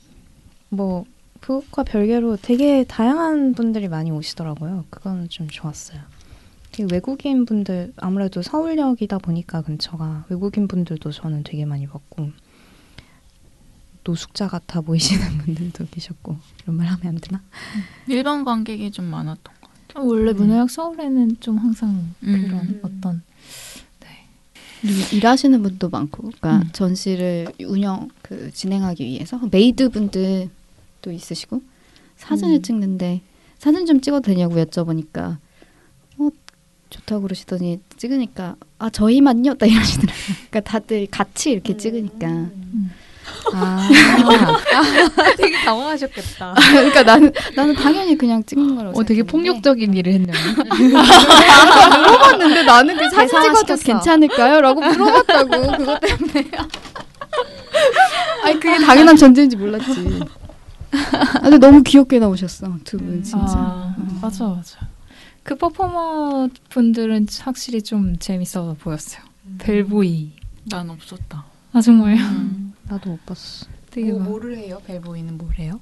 뭐 그것과 별개로 되게 다양한 분들이 많이 오시더라고요. 그거는 좀 좋았어요. 외국인 분들, 아무래도 서울역이다 보니까 근처가 외국인 분들도 저는 되게 많이 봤고 노숙자 같아 보이시는 분들도 계셨고. 이런 말 하면 안 되나? 일반 관객이 좀 많았던 것 같아요. 원래 문화역 서울에는 좀 항상 그런 어떤 일하시는 분도 많고, 그러니까 전시를 진행하기 위해서 메이드 분들도 있으시고 사진을 찍는데 사진 좀 찍어도 되냐고 여쭤보니까 좋다고 그러시더니 찍으니까 저희만요? 딱 이러시더라고요. 그러니까 다들 같이 이렇게 찍으니까 되게 당황하셨겠다. 그러니까 나는 당연히 그냥 찍는 거라고 되게 생각했는데 폭력적인 일을 했네요. 물어봤는데 나는 그 사진 찍어도 계산시켰어. 괜찮을까요? 라고 물어봤다고 그것 때문에. 아니 그게 당연한 전제인지 몰랐지. 근데 너무 귀엽게 나오셨어 두 분 진짜. 맞아. 그 퍼포머 분들은 확실히 좀 재밌어 보였어요. 벨보이. 난 없었다. 아 정말요? 나도 못 봤어. 되게 막 뭐를 해요? 벨보이는 뭘 해요?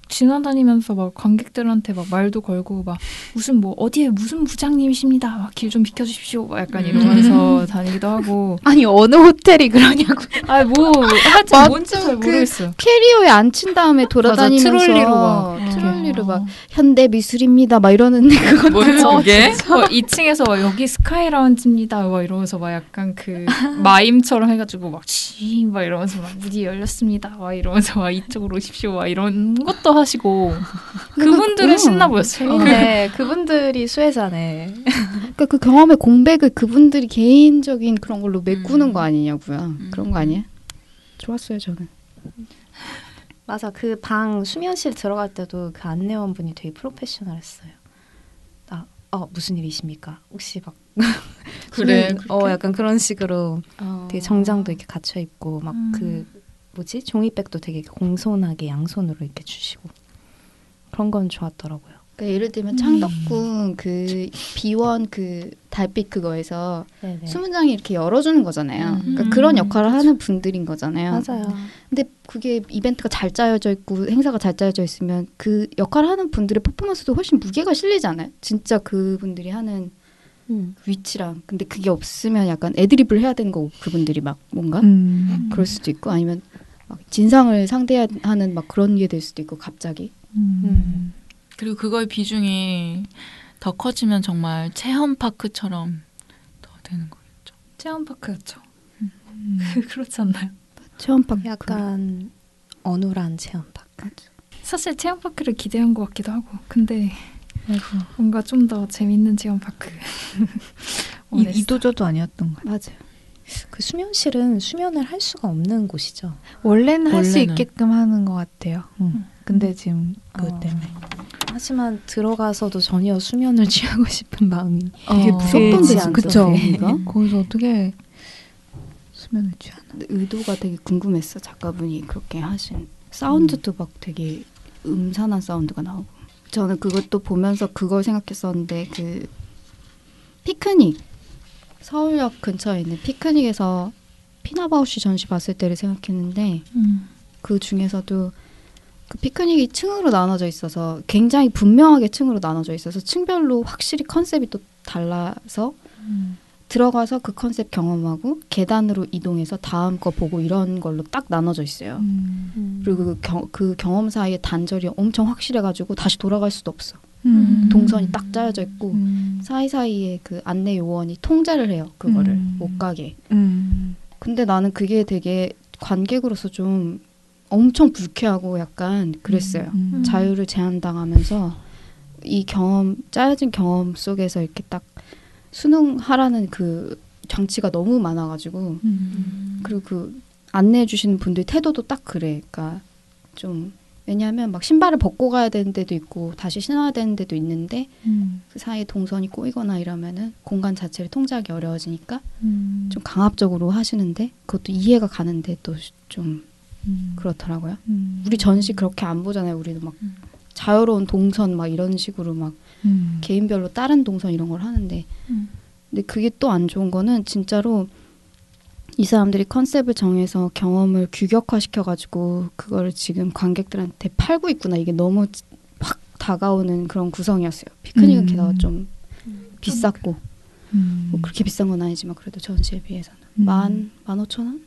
지나다니면서 막 관객들한테 막 말도 걸고 막 무슨 뭐 어디에 무슨 부장님이십니다. 막 길 좀 비켜주십시오. 막 약간 이러면서 다니기도 하고. 아니 어느 호텔이 그러냐고. 아 뭐 하여튼 맞죠. 뭔지 잘 모르겠어요. 캐리어에 앉힌 다음에 돌아다니면서 트롤리로 막 트롤리로 막 현대 미술입니다 막 이러는데 그거 뭐였지 그게? 2층에서 막 여기 스카이 라운지입니다. 막 이러면서 막 약간 그 마임처럼 해가지고 막 이러면서 막 문이 열렸습니다. 막 이러면서 막 이쪽으로 오십시오. 막 이런 것도 하시고 그분들은 신나 보였어요. 재밌네. 그분들이 수혜자네. 그러니까 그 경험의 공백을 그분들이 개인적인 그런 걸로 메꾸는 거 아니냐고요. 그런 거 아니야? 좋았어요 저는. 맞아. 그 방 수면실 들어갈 때도 그 안내원분이 되게 프로페셔널했어요. 무슨 일이십니까? 혹시 막 그래. 약간 그런 식으로 되게 정장도 이렇게 갖춰 입고 막 그 종이백도 되게 공손하게 양손으로 이렇게 주시고 그런 건 좋았더라고요. 그러니까 예를 들면 창덕궁 그 비원 그 달빛 그거에서 네네. 수문장이 이렇게 열어주는 거잖아요. 그러니까 그런 역할을 하는 분들인 거잖아요. 맞아요. 근데 그게 이벤트가 잘 짜여져 있고 행사가 잘 짜여져 있으면 그 역할을 하는 분들의 퍼포먼스도 훨씬 무게가 실리잖아요. 진짜 그분들이 하는 위치랑. 근데 그게 없으면 약간 애드립을 해야 되는 거고 그분들이 막 뭔가 그럴 수도 있고 아니면 막 진상을 상대하는 막 그런 게 될 수도 있고 갑자기. 그리고 그거의 비중이 더 커지면 정말 체험파크처럼 더 되는 거겠죠. 체험파크였죠. 그렇지 않나요? 체험파크. 약간 어눌한 체험파크. 사실 체험파크를 기대한 것 같기도 하고 근데 뭔가 좀 더 재밌는 체험파크 이도저도 아니었던 것 같아요. 맞아요. 그 수면실은 수면을 할 수가 없는 곳이죠. 원래는 할 수 원래는. 있게끔 하는 것 같아요. 근데 지금 그것 때문에. 하지만 들어가서도 전혀 수면을 취하고 싶은 마음이 되게 무섭던데 들지 진짜. 그쵸. 거기가? 거기서 어떻게 수면을 취하나. 근데 의도가 되게 궁금했어. 작가분이 그렇게 하신 사운드도 막 되게 음산한 사운드가 나오고. 저는 그것도 보면서 그걸 생각했었는데 그 피크닉 서울역 근처에 있는 피크닉에서 피나바우시 전시 봤을 때를 생각했는데 그 중에서도 그 피크닉이 층으로 나눠져 있어서 굉장히 분명하게 층으로 나눠져 있어서 층별로 확실히 컨셉이 또 달라서 들어가서 그 컨셉 경험하고 계단으로 이동해서 다음 거 보고 이런 걸로 딱 나눠져 있어요. 그리고 그 경험 사이에 단절이 엄청 확실해가지고 다시 돌아갈 수도 없어. 동선이 딱 짜여져 있고 사이사이에 그 안내 요원이 통제를 해요. 그거를 못 가게. 근데 나는 그게 되게 관객으로서 좀 엄청 불쾌하고 약간 그랬어요. 자유를 제한당하면서 이 경험, 짜여진 경험 속에서 이렇게 딱 순응하라는 그 장치가 너무 많아가지고 그리고 그 안내해 주시는 분들 태도도 딱 그래. 그러니까 좀 왜냐하면 막 신발을 벗고 가야 되는 데도 있고 다시 신어야 되는 데도 있는데 그 사이에 동선이 꼬이거나 이러면은 공간 자체를 통제하기 어려워지니까 좀 강압적으로 하시는데 그것도 이해가 가는데 또 좀 그렇더라고요. 우리 전시 그렇게 안 보잖아요. 우리도 막 자유로운 동선 막 이런 식으로 막 개인별로 다른 동선 이런 걸 하는데 근데 그게 또 안 좋은 거는 진짜로 이 사람들이 컨셉을 정해서 경험을 규격화시켜가지고 그거를 지금 관객들한테 팔고 있구나. 이게 너무 확 다가오는 그런 구성이었어요. 피크닉은 게다가 좀 비쌌고 뭐 그렇게 비싼 건 아니지만 그래도 전시에 비해서는 15,000원?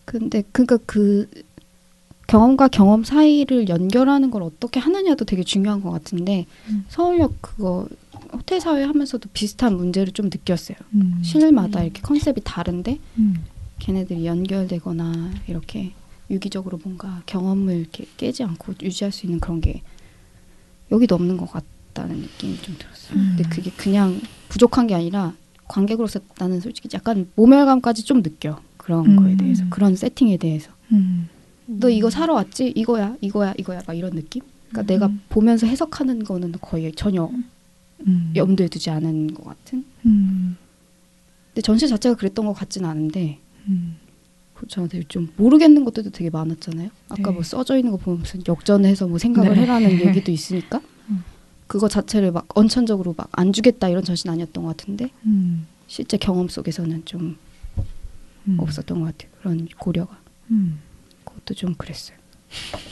근데 그러니까 그 경험과 경험 사이를 연결하는 걸 어떻게 하느냐도 되게 중요한 것 같은데 서울역 그거 호텔 사회 하면서도 비슷한 문제를 좀 느꼈어요. 실마다 이렇게 컨셉이 다른데 걔네들이 연결되거나 이렇게 유기적으로 뭔가 경험을 이렇게 깨지 않고 유지할 수 있는 그런 게 여기도 없는 것 같다는 느낌이 좀 들었어요. 근데 그게 그냥 부족한 게 아니라 관객으로서 나는 솔직히 약간 모멸감까지 좀 느껴. 그런 거에 대해서 그런 세팅에 대해서 너 이거 음. 사러 왔지? 이거야 막 이런 느낌? 그러니까 내가 보면서 해석하는 거는 거의 전혀 염두에 두지 않은 것 같은. 근데 전시 자체가 그랬던 것 같진 않은데 저한테 좀 모르겠는 것들도 되게 많았잖아요. 아까 네. 뭐 써져 있는 거 보면 무슨 역전해서 뭐 생각을 네. 해라는 얘기도 있으니까 그거 자체를 막 언천적으로 막 안 주겠다 이런 전시는 아니었던 것 같은데 실제 경험 속에서는 좀 없었던 것 같아요. 그런 고려가. 그것도 좀 그랬어요.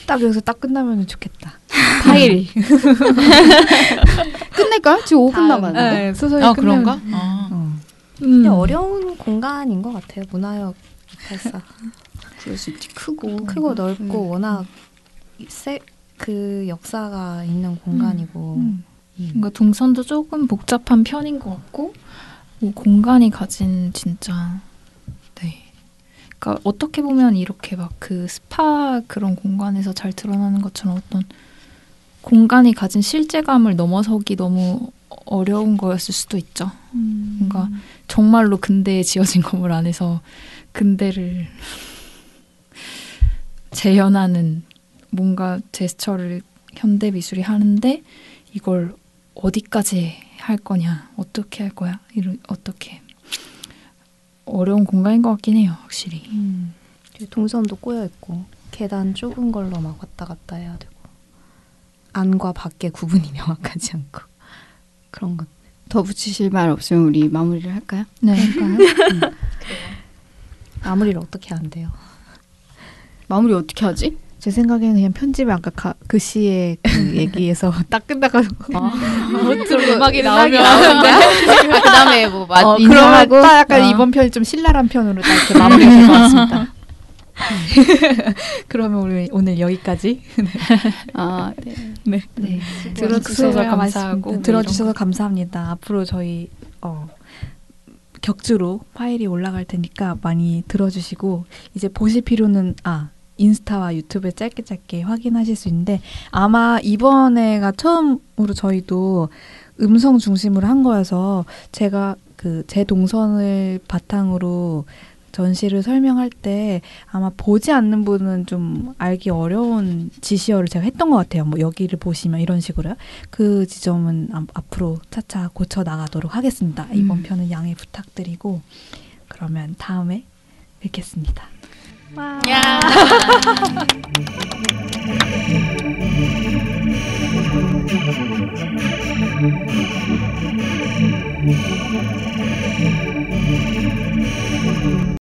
딱 여기서 딱 끝나면 좋겠다. 파일이. 끝낼까요? 지금 5분 남았는데. 네, 소설이 아 끝나면. 그런가? 아. 근데 어려운 공간인 것 같아요. 문화역 284. 그럴 수 있지. 크고 넓고 워낙 그 역사가 있는 공간이고 뭔가 동선도 조금 복잡한 편인 것 같고 뭐 공간이 가진 진짜 네. 그러니까 어떻게 보면 이렇게 막 그 스파 그런 공간에서 잘 드러나는 것처럼 어떤 공간이 가진 실제감을 넘어서기 너무 어려운 거였을 수도 있죠. 뭔가 정말로 근대에 지어진 건물 안에서 근대를 재현하는 뭔가 제스처를 현대 미술이 하는데 이걸 어디까지 할 거냐, 어떻게 할 거야, 어떻게 어려운 공간인 것 같긴 해요, 확실히. 동선도 꼬여 있고 계단 좁은 걸로 막 왔다 갔다 해야 되고 안과 밖의 구분이 명확하지 않고 그런 것. 더 붙이실 말 없으면 우리 마무리를 할까요? 네. 마무리를 어떻게 안 돼요? 마무리 어떻게 하지? 제 생각에는 그냥 편집에 아까 글씨의 그 얘기에서 딱 끝나가지고 음악이 나오면 그다음에 뭐 그러면 인사하고 딱 약간 이번 편이 좀 신랄한 편으로 딱 이렇게 마무리가 될 것 같습니다. 그러면 우리 오늘 여기까지 아, 네. 네. 들어주셔서 수고가 감사하고 뭐 들어주셔서 이런 거. 감사합니다. 앞으로 저희 격주로 파일이 올라갈 테니까 많이 들어주시고 이제 보실 필요는 인스타와 유튜브에 짧게 확인하실 수 있는데 아마 이번에가 처음으로 저희도 음성 중심으로 한 거여서 제가 제 동선을 바탕으로 전시를 설명할 때 아마 보지 않는 분은 좀 알기 어려운 지시어를 제가 했던 것 같아요. 뭐 여기를 보시면 이런 식으로요. 그 지점은 앞으로 차차 고쳐 나가도록 하겠습니다. 이번 편은 양해 부탁드리고 그러면 다음에 뵙겠습니다. 야.